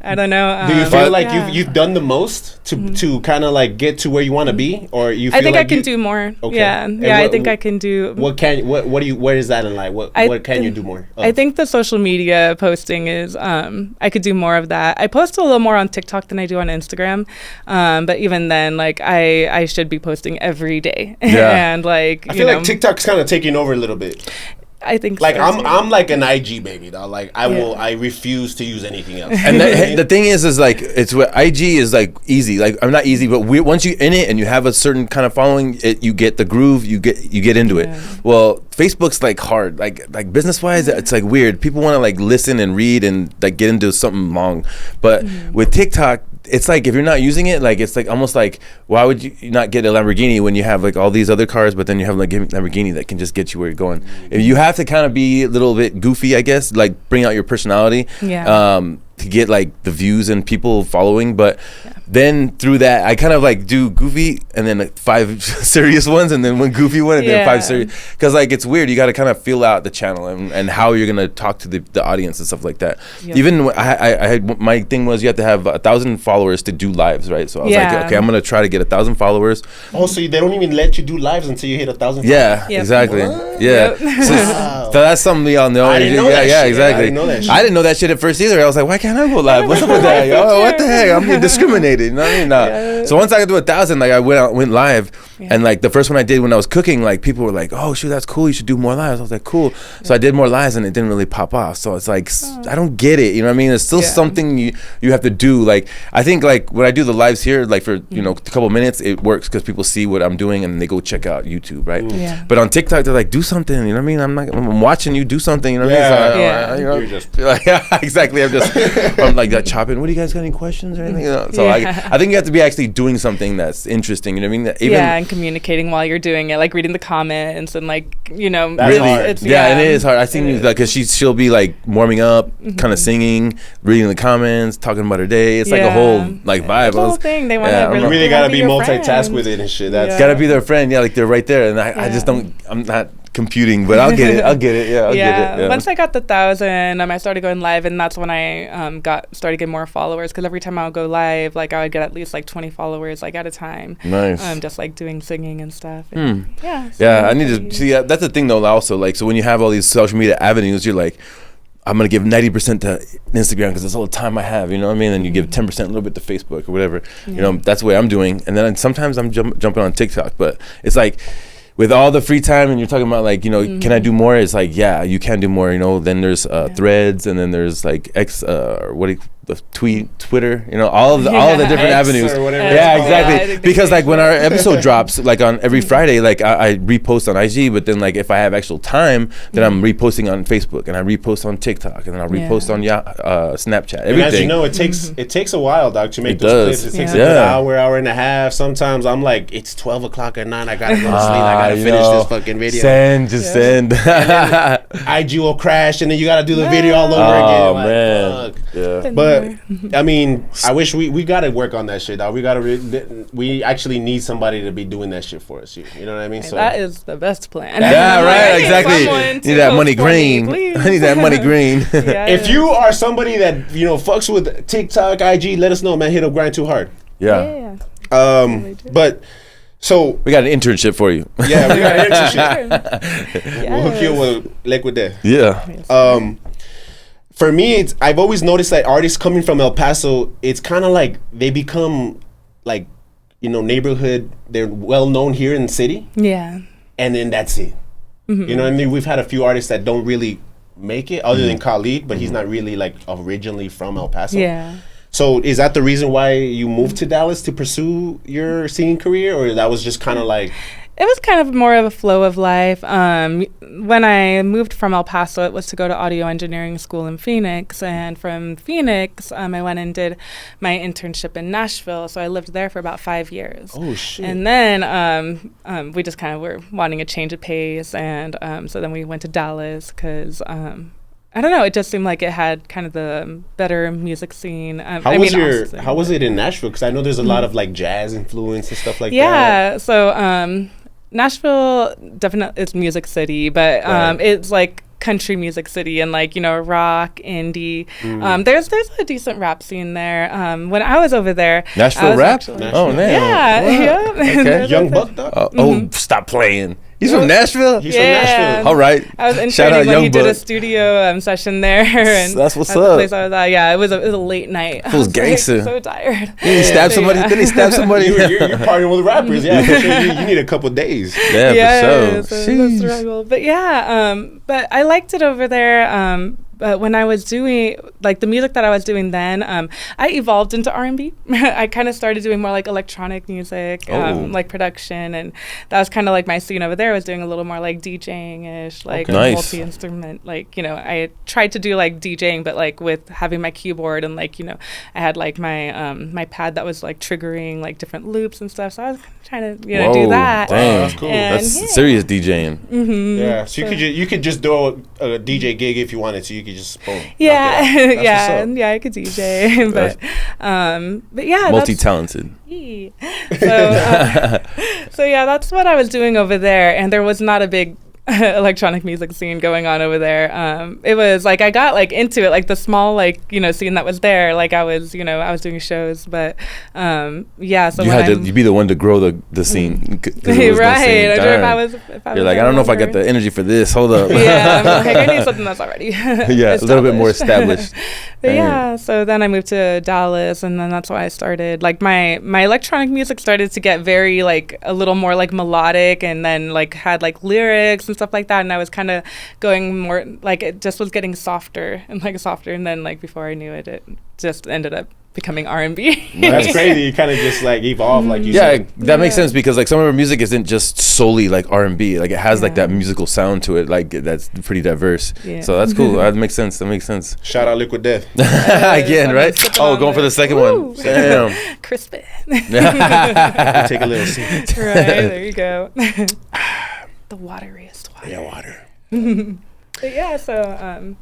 I don't know. Do you feel like you've done the most to kind of like get to where you want to be, or you feel I think like I can do more. Okay. Yeah, I think I can do. Where is that in life? What can you do more of? I think the social media posting is I could do more of that. I post a little more on TikTok than I do on Instagram, but even then, like I should be posting every day. And like I feel like TikTok's kind of taking over a little bit. I think like so I'm like an IG baby, dog. Like I refuse to use anything else. And the thing is like it's what IG is like easy. Like I'm not easy, but once you in it and you have a certain kind of following, you get the groove. You get into it. Well, Facebook's like hard. Like business wise, it's like weird. People want to like listen and read and like get into something long, but with TikTok, it's like if you're not using it, like it's like almost like why would you not get a Lamborghini when you have like all these other cars, but then you have like a Lamborghini that can just get you where you're going. If you have to kind of be a little bit goofy, I guess, like bring out your personality to get like the views and people following, but then through that I kind of like do goofy and then like 5 serious ones and then one goofy one and then 5 serious, because like it's weird. You got to kind of feel out the channel and how you're gonna talk to the audience and stuff like that. Even when I had, my thing was you have to have 1,000 followers to do lives, right? So I was like, okay, I'm gonna try to get 1,000 followers. Oh, so they don't even let you do lives until you hit 1,000 followers? Exactly. What? So that's something we all know. I didn't know that shit. Exactly. I didn't know that shit at first either. I was like, why can't I go live? What's up with that? What the heck? I'm getting discriminated. You know what I mean? So once I got to 1,000, like I went live, And like the first one I did when I was cooking, like people were like, "Oh shoot, that's cool. You should do more lives." I was like, "Cool." So I did more lives, and it didn't really pop off. So it's like I don't get it. You know what I mean? It's still something you have to do. Like I think like when I do the lives here, like for you know a couple minutes, it works because people see what I'm doing and they go check out YouTube, right? Yeah. But on TikTok, they're like, "Do something." You know what I mean? I'm watching you do something. You know what I mean? So, you know, You're just like, exactly. I'm like that chopping. What do you guys got any questions or anything? You know? So I think you have to be actually doing something that's interesting. You know what I mean? Even and communicating while you're doing it, like reading the comments and like you know, that's really, hard. it's, it is hard. I seen you like, cause she'll be like warming up, kind of singing, reading the comments, talking about her day. It's like a whole like vibe. The whole thing. They want to you really gotta be multitask friend. with it and shit. That's gotta be their friend. Yeah, like they're right there, and I just don't. I'm not computing, but I'll get it. I'll get it. Yeah, I'll get it. Yeah. Once I got the 1,000, I started going live, and that's when I started getting more followers. Because every time I would go live, like I would get at least like 20 followers like at a time. Nice. Just like doing singing and stuff. And I need to see. That's the thing though. Also, like, so when you have all these social media avenues, you're like, I'm gonna give 90% to Instagram because that's all the time I have. You know what I mean? And you give 10% a little bit to Facebook or whatever. You know, that's the way I'm doing. And then sometimes I'm jumping on TikTok, but it's like, with all the free time and you're talking about like, you know, can I do more? It's like, yeah, you can do more, you know. Then there's Threads, and then there's like Twitter, you know, all of the different avenues. Or whatever exactly. Because like when our episode drops, like on every Friday, like I repost on IG, but then like if I have actual time, then I'm reposting on Facebook, and I repost on TikTok, and then I'll repost on Snapchat. Everything. And as you know, it takes a while, dog, to make those clips. It takes a good hour and a half. Sometimes I'm like, it's 12 o'clock at night. I gotta go to sleep. I gotta finish this fucking video. Send. IG will crash, and then you gotta do the video all over again. Oh like, man. fuck. Yeah. But I mean, I wish we gotta work on that shit, dog. We actually need somebody to be doing that shit for us. You know what I mean? So that is the best plan. Yeah, right. Exactly. Need that money green. I need that money green. If you are somebody that fucks with TikTok, IG, let us know, man. Hit up Grind2Hard. Yeah. But so we got an internship for you. Yeah, we got an internship. We'll hook you with Liquid there. Yeah. For me, I've always noticed that artists coming from El Paso, it's kind of like they become like, neighborhood. They're well known here in the city. Yeah. And then that's it. Mm-hmm. You know what I mean? We've had a few artists that don't really make it, other than Khalid, but he's not really like originally from El Paso. Yeah. So is that the reason why you moved to Dallas to pursue your singing career, or that was just kind of like? It was kind of more of a flow of life. When I moved from El Paso, it was to go to audio engineering school in Phoenix. And from Phoenix, I went and did my internship in Nashville. So I lived there for about 5 years. Oh, shit. And then we just kind of were wanting a change of pace. And so then we went to Dallas because I don't know. It just seemed like it had kind of the better music scene. How was it in Nashville? Because I know there's a lot of like jazz influence and stuff like that. Yeah. So Nashville definitely is music city, but it's like country music city and like rock, indie. There's a decent rap scene there. When I was over there, Nashville rap. Oh man. Yeah. Okay. Young Buck, dog. Oh, stop playing. He's from Nashville? He's from Nashville. All right. I was interning when he did a studio session there. And that's what's up. The place I was at. Yeah, it was a late night. It was gangster. Like, so tired. Did he stab somebody? Yeah. Did he stab somebody? You're partying with rappers. Yeah, for sure. You need a couple days. Yeah, for sure. So the struggle. But yeah, but I liked it over there. But when I was doing like the music that I was doing then, I evolved into R&B. I kind of started doing more like electronic music, like production, and that was kind of like my scene over there. I was doing a little more like DJing-ish, like multi-instrument. Like I tried to do like DJing, but like with having my keyboard and like I had like my my pad that was like triggering like different loops and stuff. So I was trying to do that. Damn, that's cool. And that's serious DJing. Mm-hmm. Yeah, so you could just do a DJ gig if you wanted to. You could just boom. Yeah, I could DJ, but yeah, multi-talented. So yeah, that's what I was doing over there, and there was not a big electronic music scene going on over there. It was like I got like into it, like the small like scene that was there. Like I was I was doing shows, but yeah. So you had to be the one to grow the scene, right? You're like, I don't know if I got the energy for this. Hold up. Yeah, I'm like, I need something that's already a little bit more established. But yeah, so then I moved to Dallas, and then that's why I started, like, my electronic music started to get very, like, a little more, like, melodic, and then, like, had, like, lyrics and stuff like that, and I was kind of going more, like, it just was getting softer, and then, like, before I knew it, it just ended up becoming R&B. That's crazy. You kind of just like evolve, like you said. Yeah, that makes sense because like some of our music isn't just solely like R&B. Like it has like that musical sound to it. Like that's pretty diverse. Yeah. So that's cool. That makes sense. Shout out Liquid Death. Again, right? Oh, going for the second one. Damn. Crisp it. Take a little sip. Right, there you go. The wateriest water. Yeah, water. But yeah, so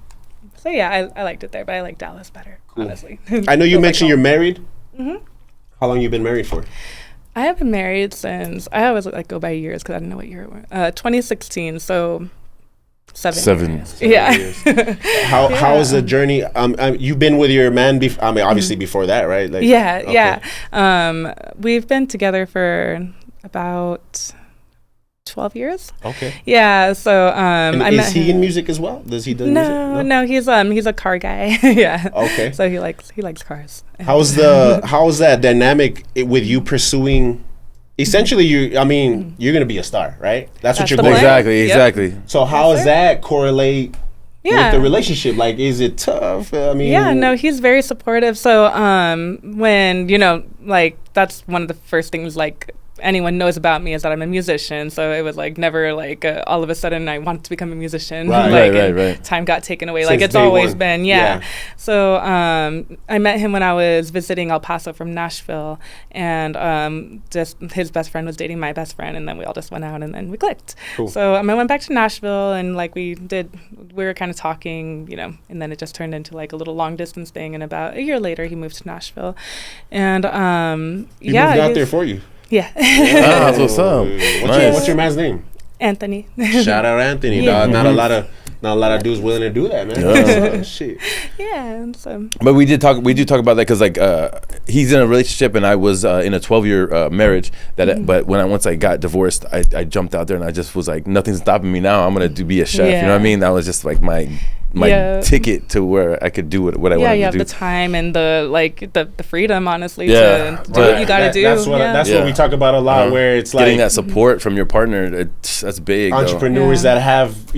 yeah, I liked it there, but I like Dallas better, honestly. I know you mentioned you're married. Mm-hmm. How long you been married for? I have been married since, I always like go by years because I don't know what year it was. 2016, so 7 years. Yeah. Years. How is the journey? You've been with your man, obviously before that, right? Like, yeah. We've been together for about 12 years. Okay. Yeah, so is he in music as well? Does he do music? No, he's a car guy. Yeah. Okay. So he likes cars. How's that dynamic with you pursuing? Essentially, you're gonna be a star, right? That's what you're going. Exactly. So how does that correlate with the relationship? Like, is it tough? He's very supportive. So when like that's one of the first things like anyone knows about me is that I'm a musician. So it was like never like all of a sudden I wanted to become a musician. Right. Time got taken away. Since like it's always been. Yeah. So I met him when I was visiting El Paso from Nashville, and just his best friend was dating my best friend, and then we all just went out and then we clicked. Cool. So I went back to Nashville, and like we were kind of talking, and then it just turned into like a little long distance thing, and about a year later he moved to Nashville, and he moved out there for you. Yeah. That's what's up. What's your man's name? Anthony. Shout out Anthony, dog. Not a lot of dudes willing to do that, man. Shit. Yeah. So. But we do talk about that because like he's in a relationship and I was in a 12-year marriage. But once I got divorced, I jumped out there and I just was like, nothing's stopping me now. I'm gonna be a chef. You know what I mean? That was just like my ticket to where I could do what I wanted to do. Yeah, you have the time and the freedom, honestly, to do what you got to do. That's what we talk about a lot, where it's like getting that support from your partner. That's big. Entrepreneurs that have,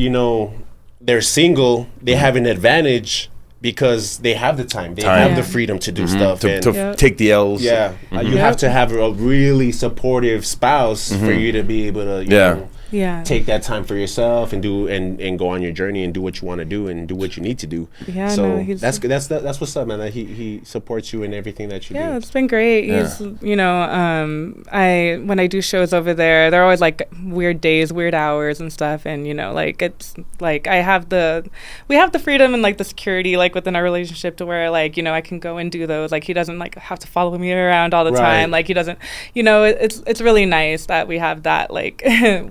they're single, they have an advantage because they have the time. They have the freedom to do stuff. To take the L's. Yeah. You have to have a really supportive spouse for you to be able to, take that time for yourself and do and go on your journey and do what you want to do and do what you need to do. Yeah, so that's what's up, man. That he supports you in everything that you do. Yeah, it's been great. He's when I do shows over there, they're always like weird days, weird hours and stuff, and like it's like we have the freedom and like the security like within our relationship to where like I can go and do those. Like he doesn't like have to follow me around all the time. Like he doesn't it's really nice that we have that like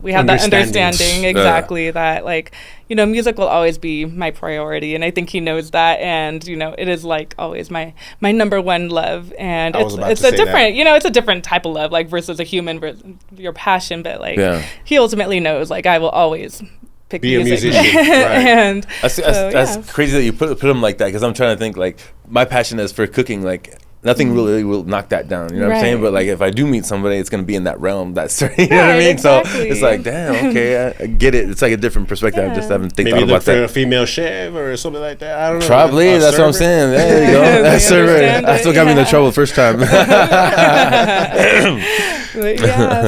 we have that understanding exactly that like music will always be my priority, and I think he knows that, and it is like always my number one love, and it's a different it's a different type of love like versus a human your passion, but like he ultimately knows like I will always pick be music. A musician. Right. And that's crazy that you put him like that, because I'm trying to think like my passion is for cooking, like nothing really will knock that down, what I'm saying? But like if I do meet somebody, it's gonna be in that realm. That's you know what I mean. Exactly. So it's like, damn, okay, I get it. It's like a different perspective. I just haven't thought about that. Maybe look for a female chef or something like that. I don't know. Probably that's what I'm saying. There you go. That server. That's what got me in the trouble the first time.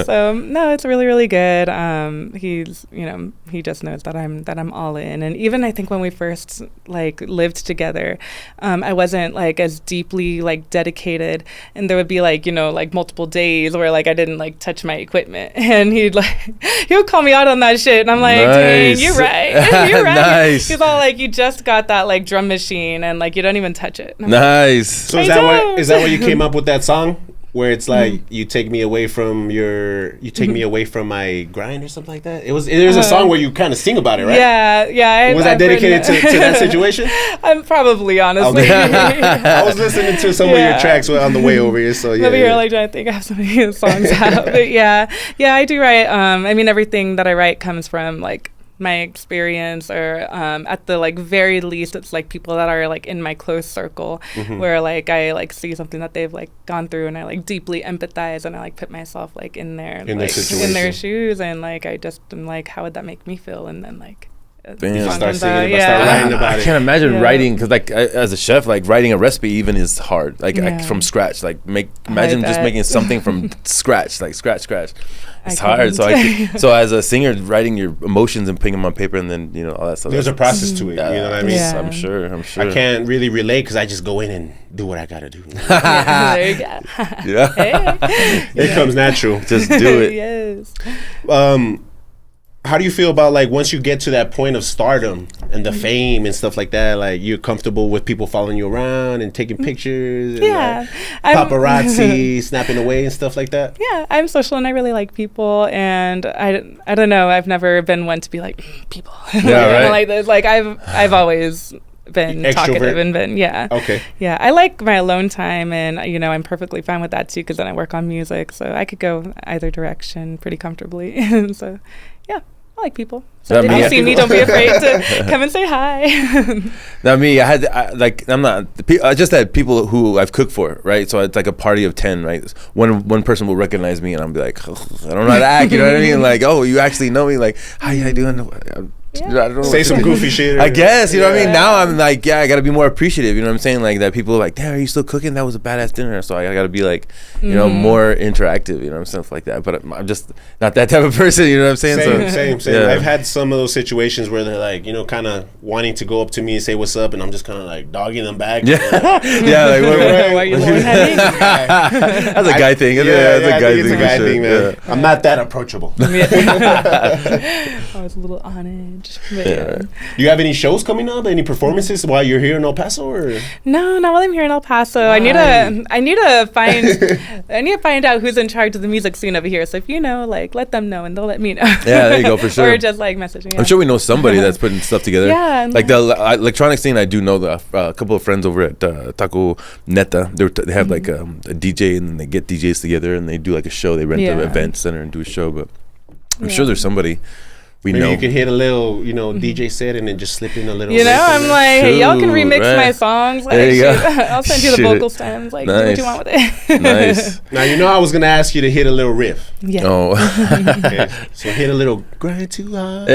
So no, it's really, really good. He's he just knows that I'm all in, and even I think when we first like lived together, I wasn't like as deeply like dedicated, and there would be like like multiple days where like I didn't like touch my equipment, and he would call me out on that shit, and I'm like, dang, you're right. You're right. Nice. He's all like, you just got that like drum machine and like you don't even touch it. Nice. So is that why you came up with that song? Where it's like you take me away from me away from my grind or something like that. There's a song where you kind of sing about it, right? Yeah. Was that dedicated to that situation? I'm probably, honestly. I was listening to some of your tracks on the way over here, so yeah. Over here, like I think I have so many songs out, but yeah, I do write. I mean, everything that I write comes from like my experience, or at the like very least, it's like people that are like in my close circle, where like I like see something that they've like gone through, and I like deeply empathize, and I like put myself like in their like, in their shoes, and like I just am like, how would that make me feel? And then like start singing, start writing about it. I can't imagine writing, because like as a chef, like writing a recipe even is hard, like from scratch. Like imagine just making something from scratch, like scratch. It's hard. So as a singer, writing your emotions and putting them on paper, and then all that stuff. There's a process to it. You know what I mean? I'm sure. I can't really relate because I just go in and do what I gotta do. There you go. It comes natural. Just do it. Yes. How do you feel about like once you get to that point of stardom and the fame and stuff like that? Like you're comfortable with people following you around and taking pictures, and like paparazzi snapping away and stuff like that? Yeah, I'm social and I really like people, and I don't know. I've never been one to be like people. Like this. Like I've always been extrovert. Talkative and been I like my alone time, and I'm perfectly fine with that too, because then I work on music, so I could go either direction pretty comfortably. So I like people. So if you see me, don't be afraid to come and say hi. Now me, I just had people who I've cooked for, right? So it's like a party of 10, right? One person will recognize me, and I'll be like, I don't know how to act, you know what I mean? Like, oh, you actually know me? Like, how you doing? I don't know. Say some goofy shit. I guess, you know what I mean? Now I'm like, I got to be more appreciative, you know what I'm saying? Like that people are like, damn, are you still cooking? That was a badass dinner. So I got to be like, more interactive, stuff like that. But I'm just not that type of person, you know what I'm saying? Same. Yeah. I've had some of those situations where they're like, kind of wanting to go up to me and say what's up, and I'm just kind of like dogging them back. Yeah. Like, why are you That's a guy thing. It's a guy thing, man. Yeah. I'm not that approachable. I was a little honest. Do you have any shows coming up? Any performances while you're here in El Paso? Or? No, not while I'm here in El Paso. Why? I need to find out who's in charge of the music scene over here. So if like, let them know, and they'll let me know. Yeah, there you go, for sure. Or just like messaging. I'm sure we know somebody that's putting stuff together. Yeah, like the electronic scene. I do know a couple of friends over at Taco Neta. They have like a DJ, and then they get DJs together, and they do like a show. They rent the event center and do a show. But I'm sure there's somebody. Maybe you can hit a little, DJ set, and then just slip in a little. I'm like, hey, y'all can remix my songs. Like, there you go. I'll send you the vocal stems. Like, do what you want with it. Nice. Now, I was gonna ask you to hit a little riff. Yeah. Oh. Okay. So hit a little Grind2Hard.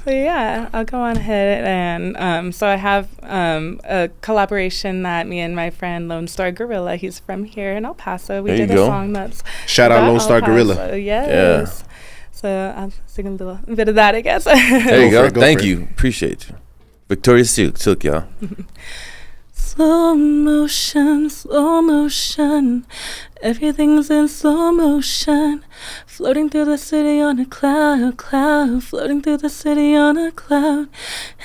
So I'll go on ahead, and so I have a collaboration that me and my friend Lone Star Gorilla. He's from here in El Paso. We did a song that's shout out Lone Star Gorilla. Yes. Yeah. So I'll sing a little bit of that, I guess. There you go. Thank you. Appreciate you. Viktoria Silk, y'all. Slow motion, everything's in slow motion. Floating through the city on a cloud, floating through the city on a cloud.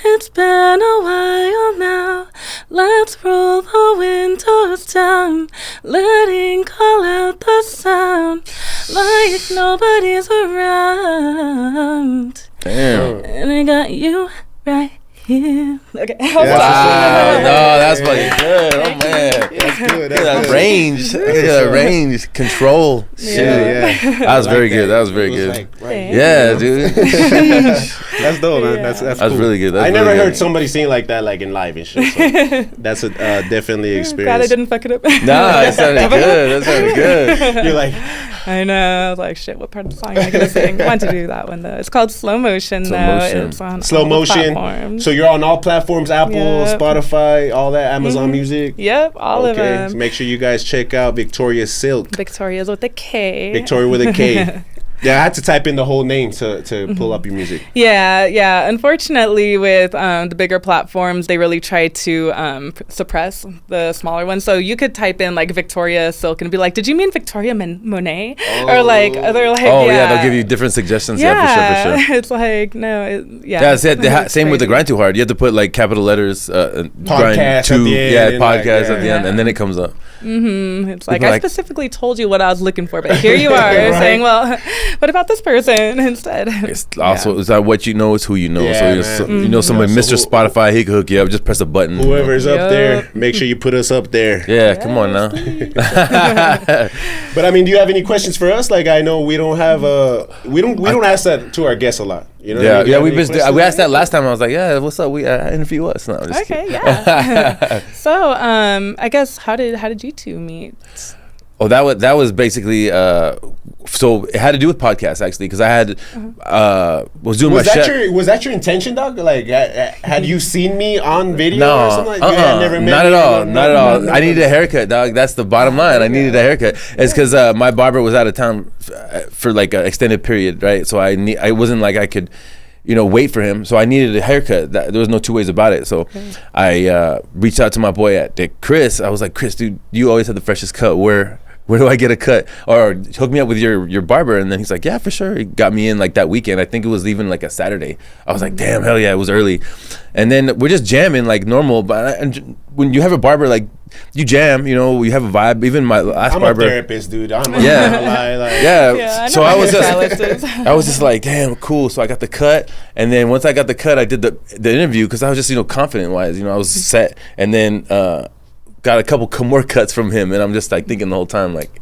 It's been a while now, let's roll the windows down, letting call out the sound, like nobody's around. Damn. And I got you right here. Okay. Wow. No, that's fucking good. Oh man. That's good. That range. Range. Control. Yeah. That was very good. That was very good. Like, right. Yeah, dude. That's dope, man. That's cool. really good. I never heard somebody sing like that, like in live and shit. So that's a definitely experience. Glad I didn't fuck it up. Nah, it sounded good. That sounded good. You're like, I know. I was like, shit, what part of the song am I going to sing? I want to do that one, though. It's called Slow Motion, though. It's on Slow Motion. Platforms. So you're on all platforms, Apple, Spotify, all that, Amazon Music? Yep, all of them. So make sure you guys check out Viktoria Silk. Victoria's with a K. Victoria with a K. Yeah, I had to type in the whole name to pull up your music. Yeah. Unfortunately, with the bigger platforms, they really try to suppress the smaller ones. So you could type in like Viktoria Silk and be like, "Did you mean Victoria Monet?" Or like other like. Oh yeah, they'll give you different suggestions. Yeah, for sure. It's like no, same with the Grind2Hard. You have to put like capital letters. Podcast at the end. Podcast at the end, and then it comes up. It's like I specifically told you what I was looking for, but here you are saying, well, what about this person instead? It's also it's like what you know is who you know. Yeah, so you know somebody, Mr. Spotify, he could hook you up. Just press a button. Whoever's up there, make sure you put us up there. Yeah, come on now. But I mean, do you have any questions for us? Like, I know we don't have we don't ask that to our guests a lot. You know we asked that last time. I was like, yeah, what's up? We interview us. No, just okay, yeah. So, I guess how did you two meet? Oh, that was basically so it had to do with podcasts actually, because I had was doing was that your intention, dog? Like, had you seen me on video or something? Like, you had never met not me? at all, not at all. I needed a haircut, dog. That's the bottom line. I needed a haircut. It's because my barber was out of town for like an extended period, right? So I wasn't like I could, wait for him. So I needed a haircut. There was no two ways about it. So I reached out to my boy at Chris. I was like, Chris, dude, you always have the freshest cut. Where do I get a cut? Or hook me up with your barber. And then he's like, yeah, for sure. He got me in like that weekend. I think it was even like a Saturday. I was like, damn, hell yeah, it was early. And then we're just jamming like normal. But when you have a barber, like you jam, you have a vibe. Even my last barber. I'm a therapist, dude. I'm not gonna lie. Like, yeah. So I was just like, damn, cool. So I got the cut. And then once I got the cut, I did the interview because I was just, confident wise, I was set. And then, got a couple more cuts from him, and I'm just like thinking the whole time, like,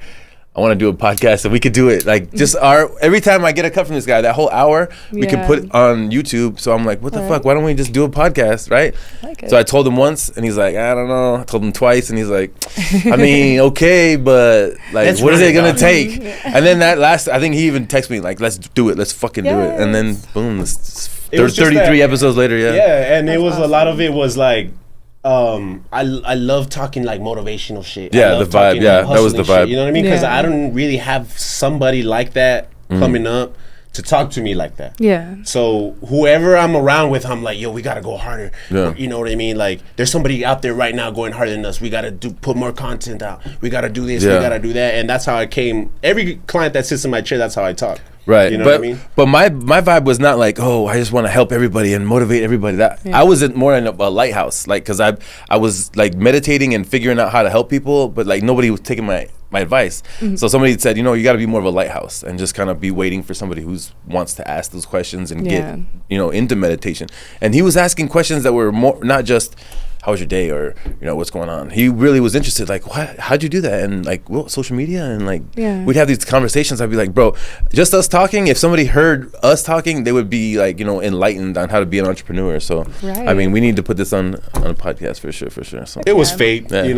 I want to do a podcast, and we could do it. Like, just every time I get a cut from this guy, that whole hour, we can put it on YouTube. So I'm like, what the fuck? Why don't we just do a podcast, right? So I told him once, and he's like, I don't know. I told him twice, and he's like, I mean, okay, but like, what is it gonna take? And then I think he even texted me like, let's do it. Let's fucking do it. And then boom, 33 episodes later, yeah, and it was awesome. A lot of it was like. I love talking like motivational shit. Yeah, the vibe. Yeah, that was the vibe. Shit, you know what I mean? Because I don't really have somebody like that coming up to talk to me like that. Yeah. So whoever I'm around with, I'm like, yo, we gotta go harder. Yeah. You know what I mean? Like, there's somebody out there right now going harder than us. We gotta put more content out. We gotta do this. We gotta do that. And that's how I came. Every client that sits in my chair, that's how I talk. Right, you know what I mean? But my vibe was not like, oh, I just want to help everybody and motivate everybody. I was more in a lighthouse, like, because I was like meditating and figuring out how to help people, but like nobody was taking my advice. So somebody said, you got to be more of a lighthouse and just kind of be waiting for somebody who wants to ask those questions and get into meditation. And he was asking questions that were more not just, how was your day, or what's going on. He really was interested, like, how'd you do that, and like, social media, and like we'd have these conversations. I'd be like, bro, just us talking, if somebody heard us talking, they would be like, enlightened on how to be an entrepreneur. So I mean, we need to put this on a podcast for sure. So it was fate. It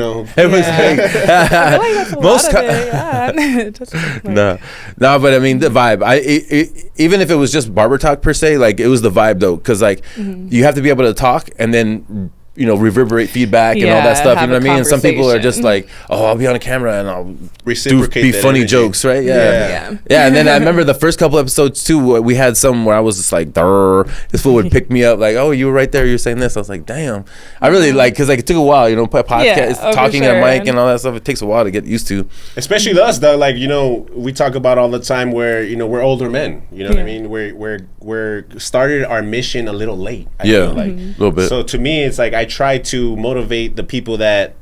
was fate. No, but I mean, the vibe, even if it was just barber talk per se, like, it was the vibe though, because like you have to be able to talk and then reverberate feedback and all that stuff. You know what I mean? And some people are just like, oh, I'll be on a camera and I'll be funny energy. Jokes, right? Yeah. And then I remember the first couple episodes too, we had some where I was just like, this fool would pick me up like, oh, you were right there, you were saying this. I was like, damn. I really like, because like it took a while, podcast, talking at mic and all that stuff. It takes a while to get used to. Especially us, though. Like, we talk about all the time where we're older men. You know what I mean? We're started our mission a little late. I feel like. A little bit. So to me, it's like I try to motivate the people that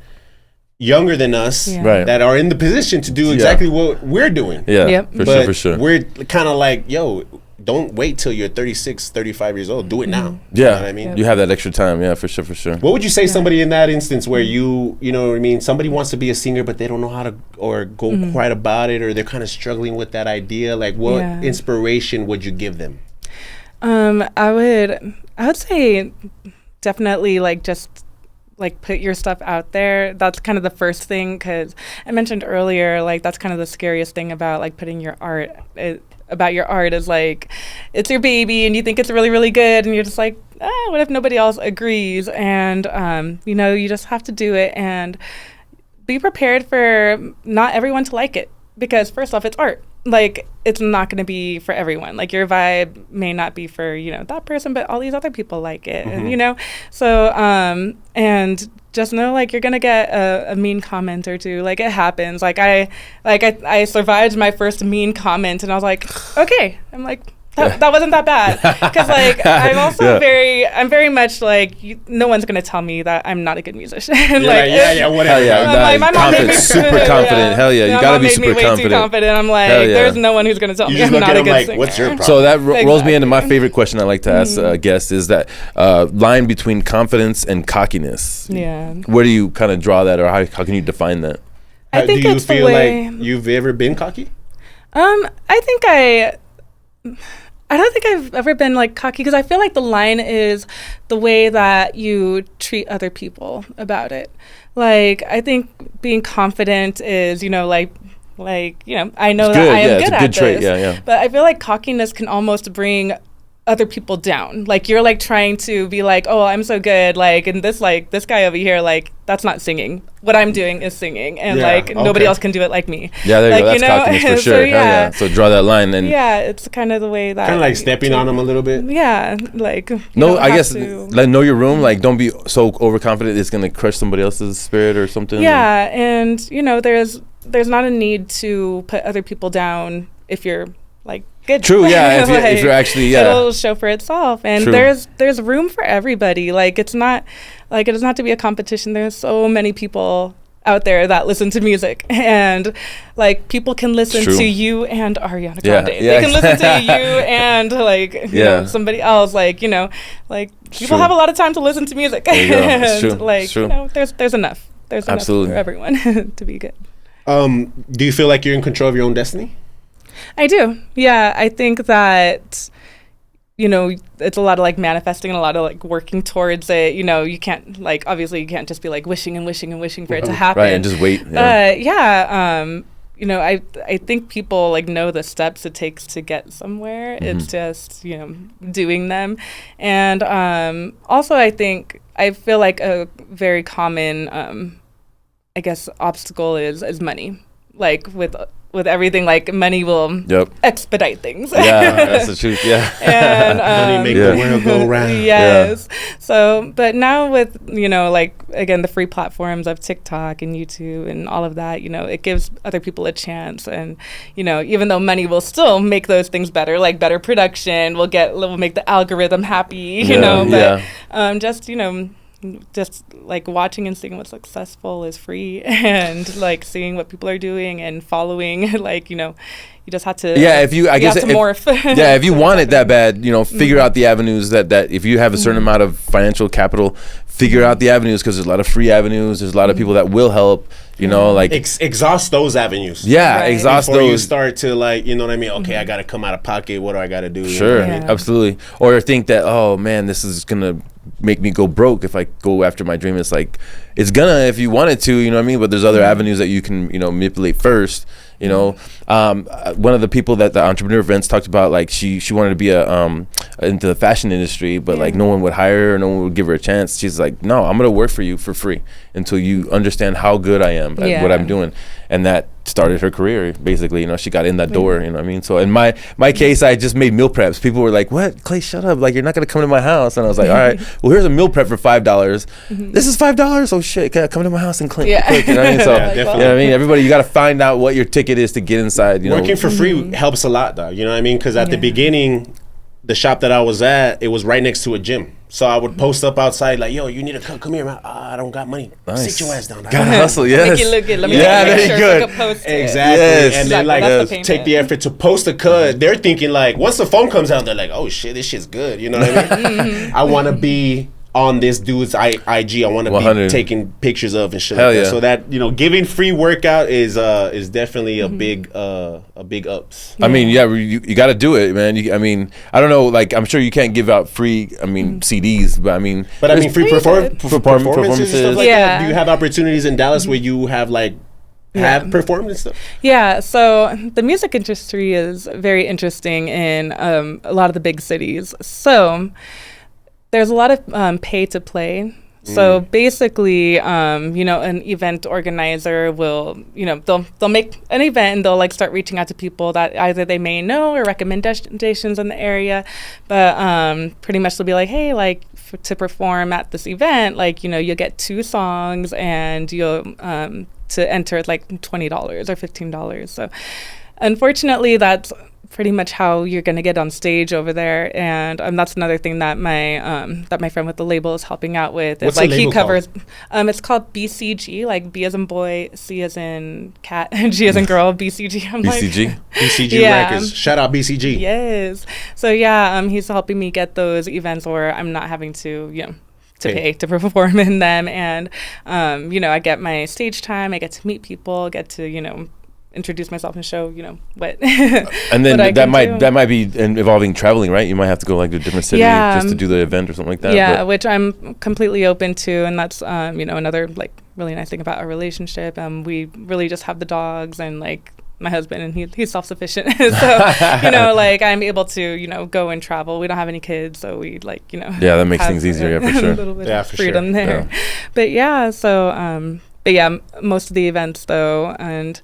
younger than us that are in the position to do exactly what we're doing. For sure. We're kind of like, yo, don't wait till you're 36, 35 years old. Do it now. Yeah. You know what I mean? You have that extra time. Yeah, for sure. What would you say somebody in that instance where you know what I mean, somebody wants to be a singer but they don't know how to or go quite about it, or they're kind of struggling with that idea, like what inspiration would you give them? I would say definitely just put your stuff out there. That's kind of the first thing, because I mentioned earlier, like, that's kind of the scariest thing about like putting your art about your art is like, it's your baby and you think it's really, really good, and you're just like, what if nobody else agrees? And you just have to do it and be prepared for not everyone to like it, because first off, it's art. Like, it's not going to be for everyone. Like, your vibe may not be for, that person, but all these other people like it, and, so, and just know, like, you're going to get a mean comment or two. Like, it happens. Like, I survived my first mean comment, and I was like, okay. I'm like, that wasn't that bad. Because like I'm also I'm very much like no one's gonna tell me that I'm not a good musician. Whatever. My mom made me super confident. Hell yeah, you gotta be super confident. Way too confident. I'm like, there's no one who's gonna tell me I'm not a good singer. What's your problem? So that rolls me into my favorite question I like to ask guests is that line between confidence and cockiness. Yeah. Where do you kind of draw that, or how can you define that? I think do you feel like you've ever been cocky? I don't think I've ever been like cocky, because I feel like the line is the way that you treat other people about it. Like, I think being confident is, I know that I am good at trait. this. But I feel like cockiness can almost bring other people down. Like, you're like trying to be like, oh, I'm so good. Like, and this guy over here, like, that's not singing. What I'm doing is singing, and nobody else can do it like me. Yeah, there you go. That's cockiness for sure. So draw that line, and it's kind of the way that kind of like stepping on them a little bit. Yeah, like I guess like know your room. Like, don't be so overconfident it's gonna crush somebody else's spirit or something. Yeah, and there's not a need to put other people down if you're like good. True. Yeah. If you're actually it'll show for itself, and there's room for everybody. Like, it's not like it doesn't have to be a competition. There's so many people out there that listen to music, and like people can listen to you and Ariana Grande. They can listen to you and like you know, somebody else. Like people have a lot of time to listen to music. And it's true. Like it's true. There's enough. There's enough for everyone to be good. Do you feel like you're in control of your own destiny? I do. Yeah, I think that it's a lot of like manifesting and a lot of like working towards it. You can't obviously you can't just be like wishing and wishing and wishing for it to happen. Right, and just wait. I think people like know the steps it takes to get somewhere. Mm-hmm. It's just, doing them. And also I feel like a very common I guess obstacle is money. Like with everything, like money will expedite things. Yeah, that's the truth. Yeah, and money make the world go round. Yes. Yeah. So, but now with again the free platforms of TikTok and YouTube and all of that, it gives other people a chance. And even though money will still make those things better, like better production, will make the algorithm happy. Just like watching and seeing what's successful is free, and like seeing what people are doing and following, you just have to if you morph. If you want it that bad, figure out the avenues that if you have a certain amount of financial capital, figure out the avenues, because there's a lot of free avenues, there's a lot of people that will help. Exhaust those avenues. Exhaust before those. You start to okay, I gotta come out of pocket, what do I gotta do? Sure. Absolutely. Or think that, oh man, this is gonna make me go broke if I go after my dream. It's like, it's gonna, if you wanted to, but there's other avenues that you can manipulate first. One of the people that the entrepreneur events talked about, like she wanted to be into the fashion industry, but like no one would hire her, no one would give her a chance. She's like, no, I'm gonna work for you for free until you understand how good I am at what I'm doing. And that started her career, basically. She got in that door. So in my case, I just made meal preps. People were like, what, Clay, shut up, like you're not gonna come to my house. And I was like, all right, well, here's a meal prep for $5. This is $5. Oh shit, can I come to my house and clean? Quick, So everybody, you got to find out what your ticket is to get inside. Working for free helps a lot, though. You know what I mean? Because at the beginning, the shop that I was at, it was right next to a gym. So I would post up outside like, yo, you need to come here, man. I don't got money. Nice. Sit your ass down. Gotta hustle, yes. Make it look good. Let me very good. Exactly. Yes. And then take the effort to post a cut. They're thinking like, once the phone comes out, they're like, oh shit, this shit's good. You know what I mean? I want to be on this dude's IG. I want to be taking pictures of and shit like that. So that, giving free workout is definitely a big ups. I mean, you got to do it, man. I don't know, like, I'm sure you can't give out free, CDs, but free performances and stuff like that. Do you have opportunities in Dallas where you have have performed and stuff? Yeah, so the music industry is very interesting in a lot of the big cities. So there's a lot of pay to play. So basically, an event organizer will, they'll make an event and they'll start reaching out to people that either they may know or recommendations in the area. But pretty much they'll be like, hey, to perform at this event, you'll get 2 songs and you'll to enter $20 or $15. So unfortunately, that's pretty much how you're going to get on stage over there. And that's another thing that my friend with the label is helping out with. What's like the label he covers called? It's called BCG, like B as in boy, C as in cat, and G as in girl, BCG. I'm BCG? like, BCG Records. Shout out BCG. yes. So yeah, he's helping me get those events where I'm not having to pay to perform in them. And I get my stage time, I get to meet people, get to introduce myself and show what and then what that might be involving traveling, right? You might have to go like to a different city just to do the event or something like that. Yeah, which I'm completely open to, and that's another like really nice thing about our relationship. We really just have the dogs and like my husband, and he's self-sufficient. So like I'm able to go and travel. We don't have any kids, so we like yeah, that makes things easier, for sure. A little bit of freedom there. Yeah. But yeah, so most of the events though, and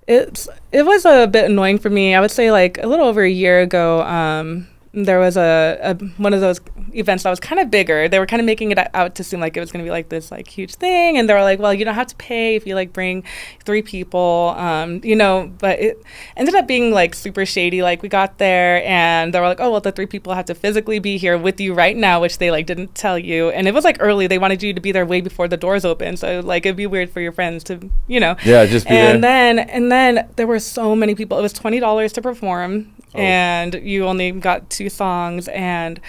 it was a bit annoying for me. I would say like a little over a year ago, there was a one of those events that was kind of bigger. They were kind of making it out to seem like it was going to be like this like huge thing, and they were like, well, you don't have to pay if you like bring 3 people, but it ended up being like super shady. Like we got there and they were like, oh well, the 3 people have to physically be here with you right now, which they like didn't tell you. And it was like early. They wanted you to be there way before the doors open, so like it'd be weird for your friends to just be and there. And then there were so many people. It was $20 to perform. And you only got 2 songs, and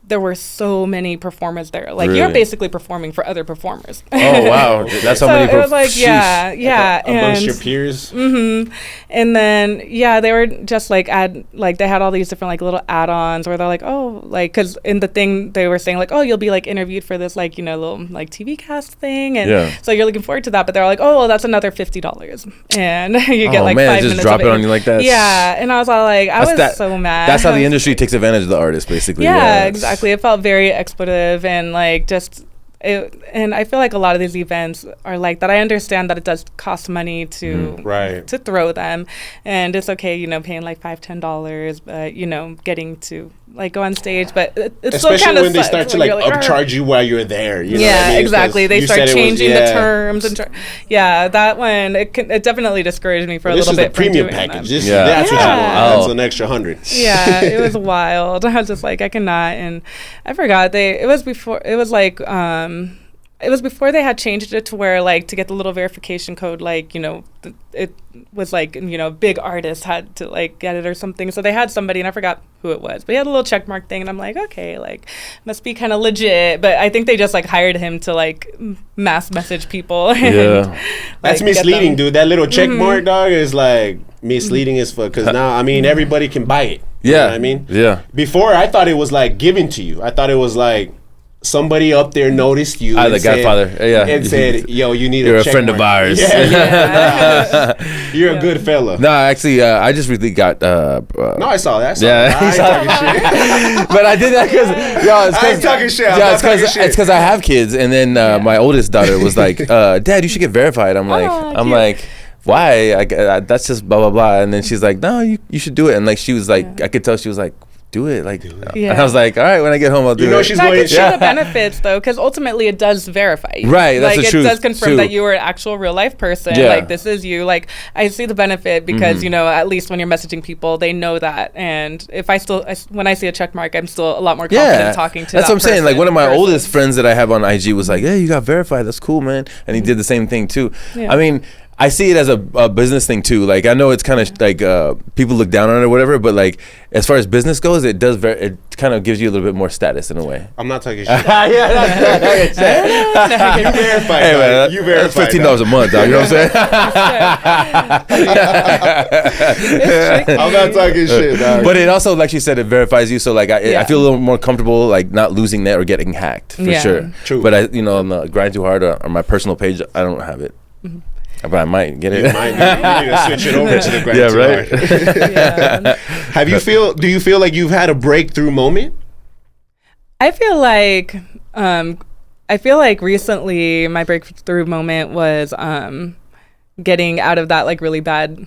there were so many performers there. Like you're basically performing for other performers. Oh wow, that's how many. It was like yeah, amongst your peers. Mm-hmm. And then they were just like they had all these different like little add-ons where they're like, oh, like because in the thing they were saying like, oh, you'll be like interviewed for this like little like TV cast thing, and so you're looking forward to that. But they're like, oh, well, that's another $50, and you get like 5 minutes. Just drop it on you like that. Yeah, and I was all like, I was so mad. That's how the industry takes advantage of the artist, basically. Yeah, exactly. It felt very exploitative and like just and I feel like a lot of these events are like that. I understand that it does cost money to throw them, and it's okay, paying like $5-10, but getting to like go on stage, but it's especially still kind of when they start to like upcharge you while you're there. You know what I mean? Exactly. They start changing the terms and that one it definitely discouraged me for a little bit. This is the premium package. That's what you want. That's an extra $100. Yeah, it was wild. I was just like, I cannot, and I forgot it was before they had changed it to where like to get the little verification code, like it was like big artists had to like get it or something. So they had somebody, and I forgot who it was, but he had a little check mark thing, and I'm like, okay, like must be kind of legit. But I think they just like hired him to like mass message people. And, that's misleading, dude. That little check mark, dog, is like misleading as fuck. Because now, I mean, everybody can buy it. You know what I mean? Yeah. Before, I thought it was like given to you. I thought it was like somebody up there noticed you. The Godfather. And said, yo, you're a friend of ours. You're a good fella. No, actually, I just really got... no, I saw that. I ain't talking shit. But I did that because... I ain't talking shit. It's because I have kids. And then my oldest daughter was like, Dad, you should get verified. I'm like... Why? That's just blah, blah, blah. And then she's like, no, you should do it. And like she was like... I could tell she was like... Do it, like, and I was like, all right, when I get home, I'll do it. She's going to show the benefits, though, because ultimately it does verify you. Right, that's the truth. It does confirm that you are an actual real life person. Yeah. Like, this is you. Like, I see the benefit because, at least when you're messaging people, they know that. And if when I see a check mark, I'm still a lot more confident talking to that's what I'm saying. Like, one of my oldest friends that I have on IG was like, hey, you got verified. That's cool, man. And he did the same thing, too. Yeah. I mean, I see it as a business thing too. Like I know it's kind of like people look down on it or whatever, but like as far as business goes, it kind of gives you a little bit more status in a way. I'm not talking shit. You verified. Hey man, you verified. $15 a month, dog. You know what I'm saying? I'm not talking shit, dog. But it also, like she said, it verifies you. So like I feel a little more comfortable, like not losing that or getting hacked for sure. True. But on the Grind2Hard on my personal page, I don't have it. Mm-hmm. But I might get it. You need to switch it over to the Grind2Hard. Right. Do you feel like you've had a breakthrough moment? I feel like recently my breakthrough moment was getting out of that like really bad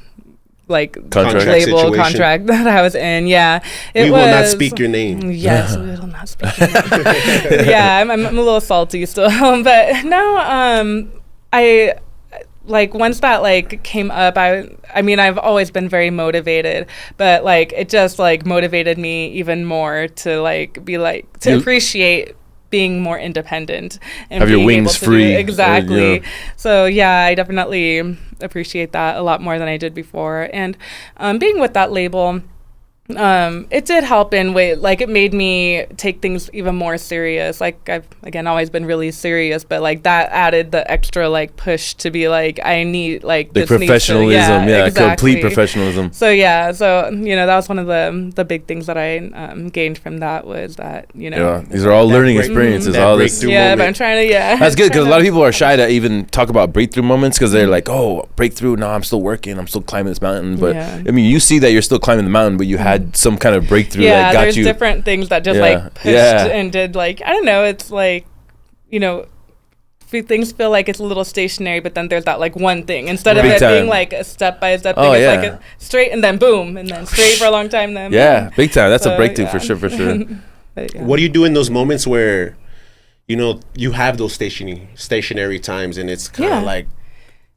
like contract that I was in. Yeah. We will not speak your name. Yes, we will not speak your name. Yeah, I'm a little salty still. But no, like once that like came up, I mean I've always been very motivated, but like it just like motivated me even more to like be like to appreciate being more independent and have your wings free. Exactly. So yeah, I definitely appreciate that a lot more than I did before. And being with that label, it did help in way, like it made me take things even more serious. Like I've again always been really serious, but like that added the extra like push to be like I need like the this professionalism, exactly. Complete professionalism. So yeah, so you know that was one of the big things that I gained from that was that you know these are all learning experiences. All this, but I'm trying to That's good because a lot of people are shy to even talk about breakthrough moments because they're like, oh, breakthrough. No, I'm still working. I'm still climbing this mountain. But I mean, you see that you're still climbing the mountain, but you had some kind of breakthrough that got there's you. Different things that just like pushed and did like I don't know. It's like you know. Things feel like it's a little stationary, but then there's that like one thing instead of it being like a step by step thing. It's like a straight and then boom and then straight for a long time. Then boom. Big time. That's a breakthrough for sure. But, what do you do in those moments where you know you have those stationary times and it's kind of like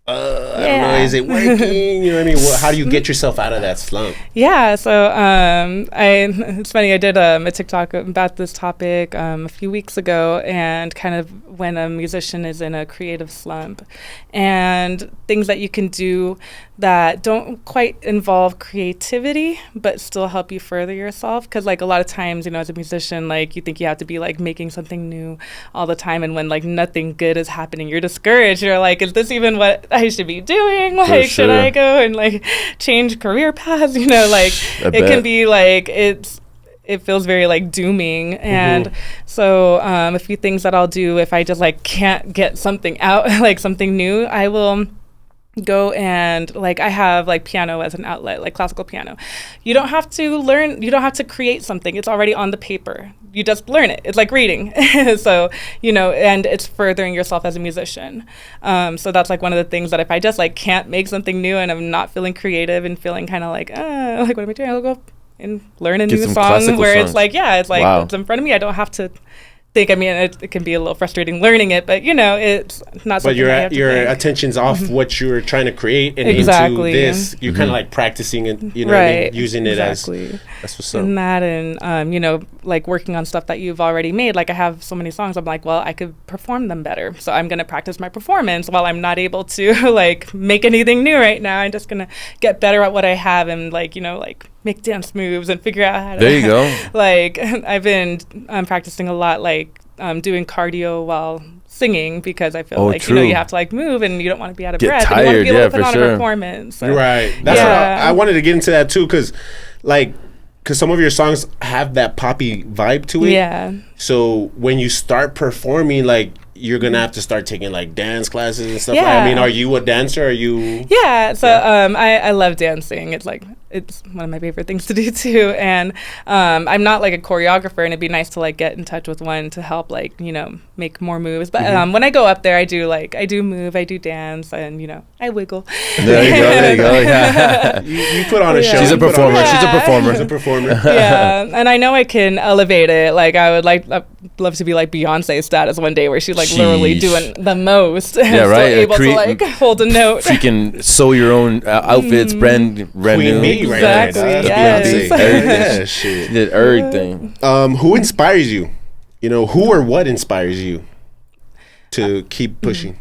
I don't know, is it working? You know what I mean? How do you get yourself out of that slump? Yeah, so it's funny, I did a TikTok about this topic a few weeks ago, and kind of when a musician is in a creative slump and things that you can do that don't quite involve creativity but still help you further yourself, because like a lot of times, you know, as a musician, like you think you have to be like making something new all the time, and when like nothing good is happening, you're discouraged. You're like, is this even what I should be doing? Like should I go and like change career paths? You know, like it can be like it feels very like dooming. And so a few things that I'll do if I just like can't get something out, like something new, I will go and like I have like piano as an outlet, like classical piano. You don't have to create something. It's already on the paper. You just learn it. It's like reading. So, you know, and it's furthering yourself as a musician. So that's like one of the things that if I just like can't make something new and I'm not feeling creative and feeling kind of like what am I doing? I'll go and learn a new song where it's like, it's like it's in front of me. I don't have to think. I mean, it can be a little frustrating learning it, but you know, it's not. But your attention's off what you're trying to create and into this. You're kind of like practicing it, you know, what I mean? Using it as that's what's up. And that, and you know, like working on stuff that you've already made. Like I have so many songs. I'm like, well, I could perform them better, so I'm gonna practice my performance while I'm not able to like make anything new right now. I'm just gonna get better at what I have and like you know like make dance moves and figure out how to. There you go. Like I've been practicing a lot, like doing cardio while singing, because I feel like you know you have to like move and you don't want to be out of breath. Tired, and you want to be able to put on a performance. So. Right. That's what I wanted to get into that too, because some of your songs have that poppy vibe to it. Yeah. So when you start performing, like you're gonna have to start taking like dance classes and stuff. I mean, are you a dancer? Are you? Yeah. So I love dancing. It's one of my favorite things to do too. And I'm not like a choreographer, and it'd be nice to like get in touch with one to help like you know make more moves. But when I go up there, I do move, I do dance, and you know I wiggle. There you go. Yeah. you put on a show. She's a performer. Yeah, and I know I can elevate it. Like I'd love to be like Beyonce status one day, where she's like literally doing the most. Yeah, right. Still able to like hold a note. Freaking sew your own outfits, brand new. Exactly. Yes. She did everything. Who inspires you? You know, who or what inspires you to keep pushing?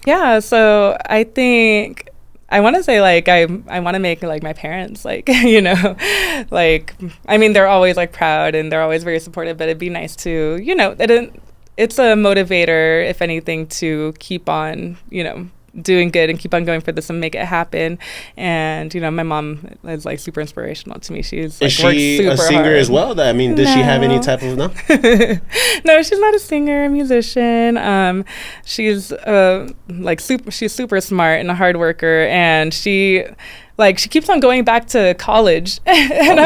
Yeah. So I think I want to say like I want to make like my parents like you know like I mean they're always like proud and they're always very supportive, but it'd be nice to you know it's a motivator if anything to keep on you know doing good and keep on going for this and make it happen. And you know my mom is like super inspirational to me. She's like, is she a singer hard. As well? I mean, does she have any type of No, she's not a singer, a musician. She's she's super smart and a hard worker, and she keeps on going back to college. And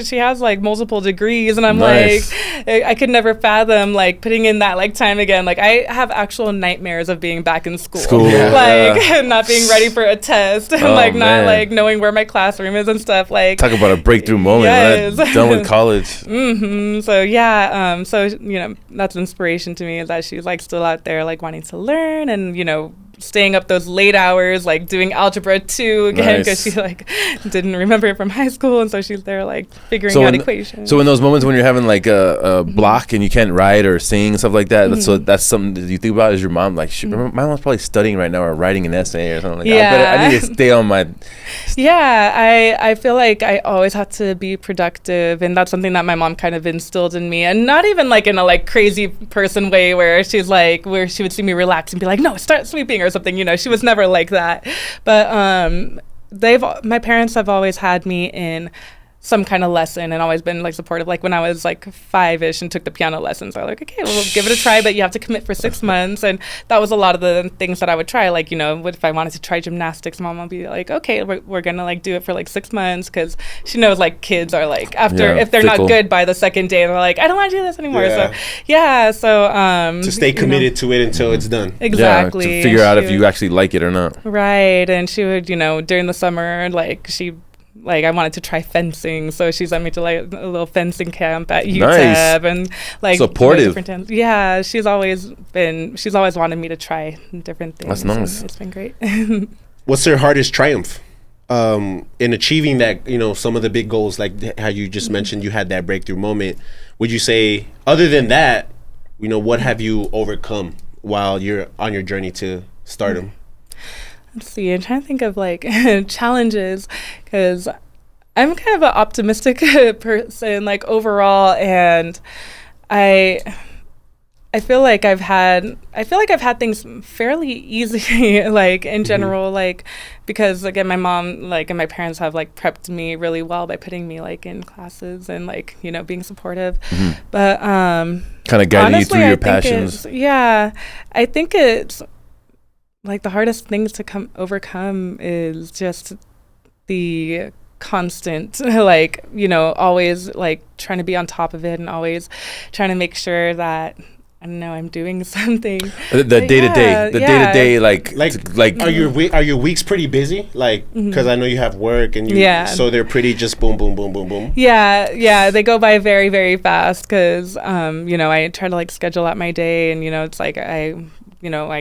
she has like multiple degrees, and I'm like, I could never fathom like putting in that like time again. Like I have actual nightmares of being back in school. Not being ready for a test and not like knowing where my classroom is and stuff. Like talk about a breakthrough moment. Yes. Right? Done with college. So so you know that's inspiration to me, is that she's like still out there like wanting to learn and you know staying up those late hours, like doing algebra 2 again, because she like didn't remember it from high school, and so she's there like figuring out equations. So in those moments when you're having like a block and you can't write or sing and stuff like that, so that's something that you think about. Is your mom like, my mom's probably studying right now or writing an essay or something like that. I need to stay on my. Yeah, I feel like I always have to be productive, and that's something that my mom kind of instilled in me, and not even like in a like crazy person way where she's like, where she would see me relax and be like, no, start sweeping or something, you know. She was never like that. But my parents have always had me in some kind of lesson and always been like supportive. Like when I was like 5-ish and took the piano lessons, I was like, okay, we'll give it a try, but you have to commit for 6 months. And that was a lot of the things that I would try. Like, you know, if I wanted to try gymnastics, mom would be like, okay, we're gonna like do it for like 6 months, because she knows like kids are like, after if they're not good by the second day, they're like, I don't want to do this anymore. So to stay committed to it until it's done. Exactly. To figure out if you actually like it or not. Right. And she would, you know, during the summer, like I wanted to try fencing, so she sent me to like a little fencing camp at UTEP, and like supportive. Yeah, she's always wanted me to try different things. That's nice. It's been great. What's your hardest triumph in achieving that? You know, some of the big goals, like how you just mentioned, you had that breakthrough moment. Would you say, other than that, you know, what have you overcome while you're on your journey to stardom? Let's see, I'm trying to think of like challenges, because I'm kind of an optimistic person, like overall, and I feel like I've had things fairly easy, like in general, like because again, my mom like and my parents have like prepped me really well by putting me like in classes and like, you know, being supportive, but kind of guiding you through your passions. I think it's like the hardest things to overcome is just the constant, like, you know, always like trying to be on top of it and always trying to make sure that, I don't know, I'm doing something. The day to day, like are your weeks pretty busy? Like, because I know you have work and so they're pretty just boom, boom, boom, boom, boom. Yeah, they go by very, very fast, because, you know, I try to like schedule out my day, and, you know, it's like I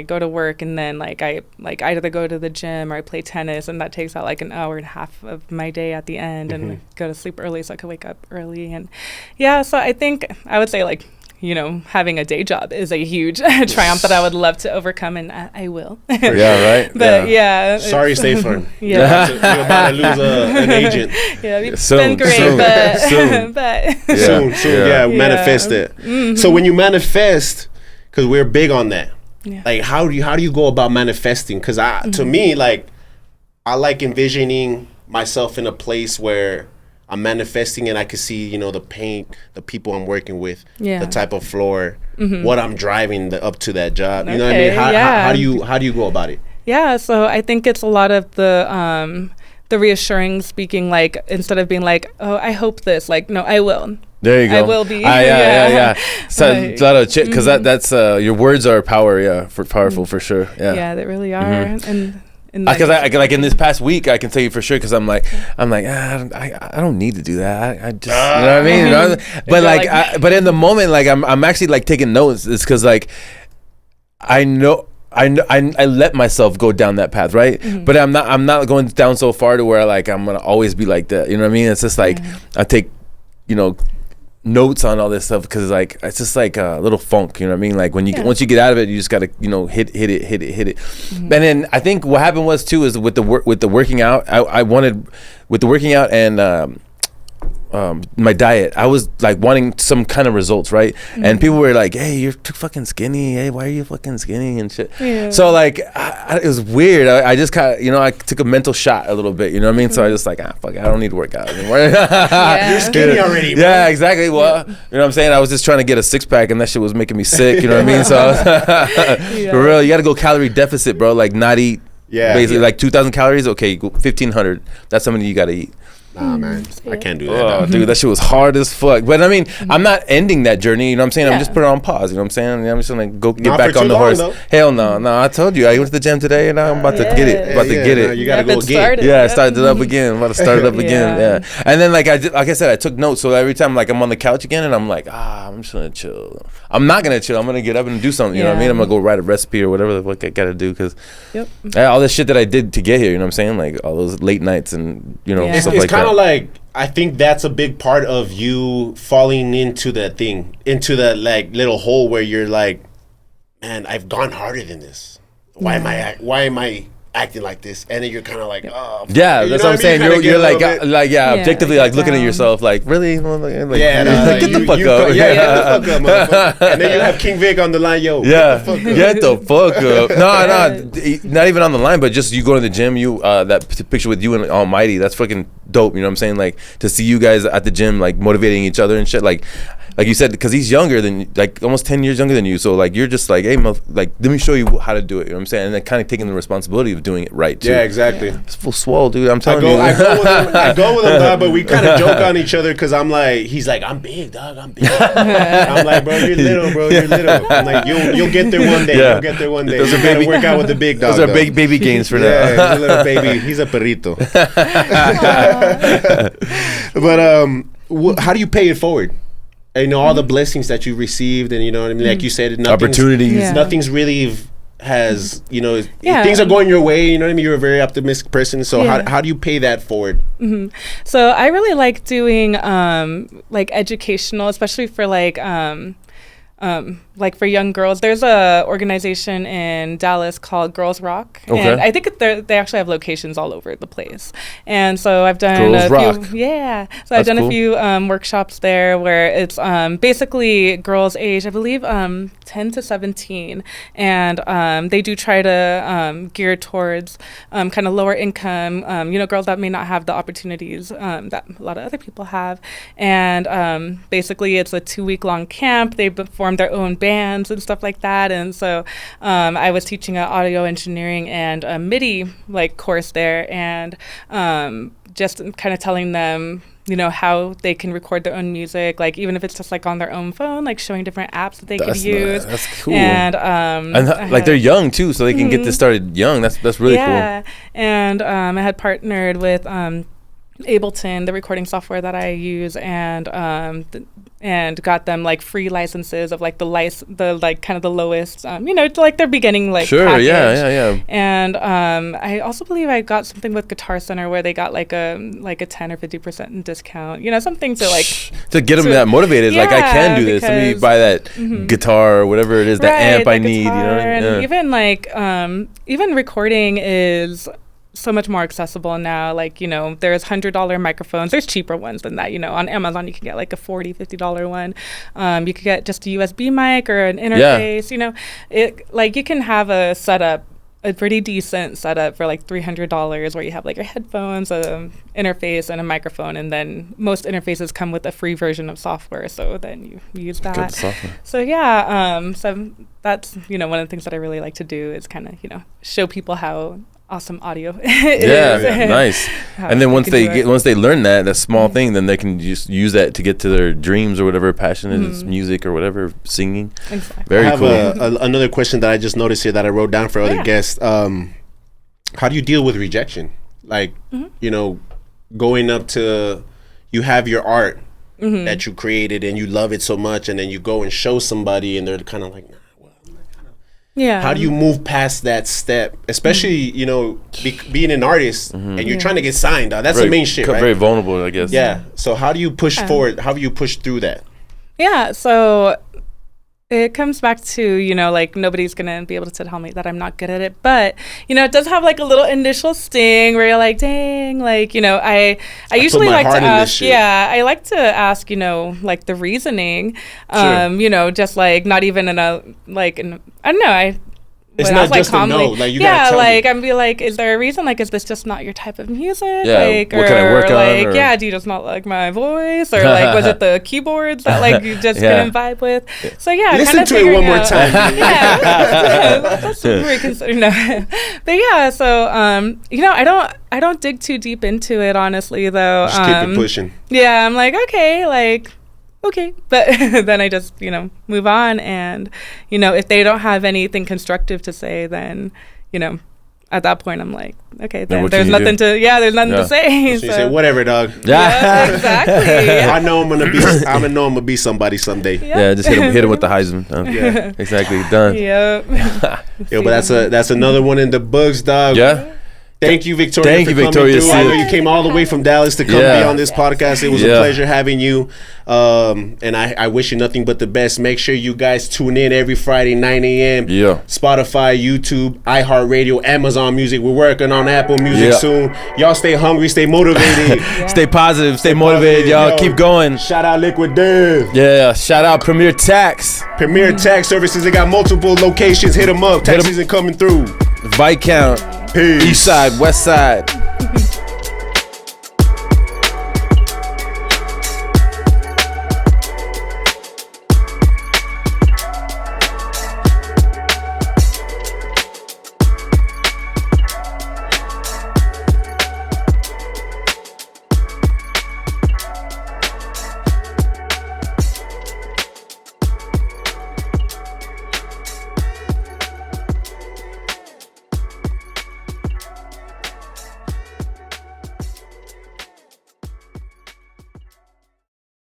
go to work, and then I either go to the gym or I play tennis, and that takes out like an hour and a half of my day at the end, and go to sleep early so I can wake up early. And so I think I would say, like, you know, having a day job is a huge triumph that I would love to overcome, and I will. Yeah, right. But sorry, State Farm. You're about to lose an agent. Yeah, it's been great, soon. Manifest it. So when you manifest, because we're big on that. Yeah. Like, how do you go about manifesting? Because to me, like, I like envisioning myself in a place where I'm manifesting and I can see, you know, the paint, the people I'm working with, the type of floor, what I'm driving up to that job. You know what I mean? How do you go about it? Yeah, so I think it's a lot of the reassuring speaking, like, instead of being like, oh, I hope this, like, no, I will. There you go. I will be. Yeah. So a lot of because that's your words are powerful for sure. Yeah, they really are. And because I like in this past week, I can tell you for sure, because I'm like I don't need to do that. I just you know what I mean. You know? But but in the moment, like I'm actually like taking notes. It's because like I know. I let myself go down that path, right? But I'm not going down so far to where like I'm gonna always be like that. You know what I mean? It's just like I take, you know, notes on all this stuff, because like it's just like a little funk, you know what I mean? Like when you once you get out of it, you just gotta, you know, hit it. And then I think what happened was too is with the working out, I wanted with the working out and my diet, I was like wanting some kind of results, right? And people were like, hey, you're too fucking skinny. Hey, why are you fucking skinny and shit? So like it was weird. I just kind of, you know, I took a mental shot a little bit, you know what I mean? So I just like, fuck it, I don't need to work out anymore. You're skinny already, bro. Yeah, exactly. Well, you know what I'm saying? I was just trying to get a 6-pack and that shit was making me sick, you know what I mean? So for real, you gotta go calorie deficit, bro. Like not eat basically like 2,000 calories. Okay, go 1,500. That's something you gotta eat. Nah, man, I can't do that. Oh, dude, that shit was hard as fuck. But I mean, I'm not ending that journey. You know what I'm saying? I'm just putting it on pause. You know what I'm saying? I'm just gonna go get back on the horse. Though. Hell no, I told you I went to the gym today, and I'm about to get it. No, you gotta go again. I started it up again. I'm about to start it up again. Yeah. And then like I said, I took notes. So every time like I'm on the couch again, and I'm like, I'm just gonna chill. I'm not gonna chill. I'm gonna get up and do something. You know what I mean? I'm gonna go write a recipe or whatever the fuck I gotta do because all this shit that I did to get here. You know what I'm saying? Like all those late nights and stuff like that. It's kind of like. I think that's a big part of you falling into that thing, into that like little hole where you're like, man, I've gone harder than this. Why am I acting like this? And then you're kind of like, oh. Yeah, that's what I'm saying. You're like objectively like looking at yourself like, really? Like, get the fuck up. Get the fuck up, motherfucker. And then you have King Vic on the line, yo. Get the fuck up. No, not even on the line, but just you go to the gym. That picture with you and Almighty, that's fucking dope. You know what I'm saying? Like to see you guys at the gym, like motivating each other and shit. Like you said, because he's younger than, like almost 10 years younger than you. So like you're just like, hey, like let me show you how to do it. You know what I'm saying? And then kind of taking the responsibility of doing it right too. Yeah, exactly. It's full swole, dude. I'm telling you. I go with him, dog, but we kind of joke on each other because I'm like, he's like, I'm big, dog. I'm big. I'm like, bro, you're little, bro. You're little. I'm like, you'll get there one day. You'll get there one day. Those you gotta work out with the big dog. Those are big baby gains for now. Yeah, he's a little baby. He's a perrito. But how do you pay it forward? You know, all the blessings that you received, and you know what I mean, like you said, opportunities. Nothing's really has, you know, things are going your way. You know what I mean. You're a very optimistic person. So how do you pay that forward? So I really like doing like educational, especially for like for young girls. There's a organization in Dallas called Girls Rock, and I think they actually have locations all over the place. And so I've done a few workshops there where it's basically girls age, I believe 10 to 17, and they do try to gear towards kind of lower income, girls that may not have the opportunities that a lot of other people have. And basically it's a 2-week long camp. They form their own bands and stuff like that. And so I was teaching an audio engineering and a MIDI like course there, and just kind of telling them, you know, how they can record their own music, like even if it's just like on their own phone, like showing different apps that they could use. That's cool. And like they're young too, so they can get this started young. That's really cool. And I had partnered with Ableton, the recording software that I use, and got them like free licenses of like the like kind of the lowest, like their beginning like package. And I also believe I got something with Guitar Center where they got like a 10 or 50% discount, something to like to get them that motivated. Like I can do this. Let me buy that guitar or whatever it is, that amp I need. And even like even recording is so much more accessible now. Like, there's $100 microphones. There's cheaper ones than that. On Amazon you can get like a $40, $50 one. You could get just a USB mic or an interface. You can have a setup, a pretty decent setup for like $300 where you have like your headphones, a interface, and a microphone, and then most interfaces come with a free version of software, so then you use that. So so that's one of the things that I really like to do is kind of show people how awesome audio is. Nice. And then once they learn that small thing, then they can just use that to get to their dreams or whatever passion is, music or whatever, singing. Exactly. Very cool. I have another question that I just noticed here that I wrote down for other guests. How do you deal with rejection? Like, going up to, you have your art that you created and you love it so much, and then you go and show somebody and they're kind of like, nah. How do you move past that step, especially being an artist and you're trying to get signed? That's the main shit, right? Very vulnerable, I guess. Yeah. So how do you push forward? How do you push through that? Yeah. So it comes back to, like nobody's going to be able to tell me that I'm not good at it. But, it does have like a little initial sting where you're like, dang, like, I usually like to ask, I like to ask, like the reasoning, just like not even in a, like, I don't know, It's when not I was, like, just a no. calmly, Like, you gotta tell like me. I'm be like, is there a reason? Like, is this just not your type of music? Yeah, Like, what can I work on, like, or- yeah, do you just not like my voice, or like, was it the keyboards that like you just couldn't vibe with? So yeah, Listen kind of to it one more time. that's reconsider. No, but yeah, so you know, I don't dig too deep into it, honestly, though. Just keep it pushing. Yeah, I'm like, okay, but then I just, you know, move on. And, you know, if they don't have anything constructive to say, then, you know, at that point I'm like, okay, then there's nothing to say. So you say, whatever, dog. Yeah, exactly. I know I'm gonna be somebody someday. Yeah, just hit him with the Heisman. Yeah, exactly, done. Yep. Yo, but that's another one in the books, dog. Yeah. Thank you, Victoria. Thank you, Viktoria Silk. I know Silk. you came all the way from Dallas to come be on this podcast. It was a pleasure having you. And I wish you nothing but the best. Make sure you guys tune in every Friday, 9 a.m. Yeah. Spotify, YouTube, iHeartRadio, Amazon Music. We're working on Apple Music soon. Y'all stay hungry, stay motivated. Stay positive, stay motivated, y'all. Yo, keep going. Shout out Liquid Dev. Yeah, shout out Premier Tax. Premier Tax Services. They got multiple locations. Hit them up. Tax season coming through. Viscount. Peace. East side, west side.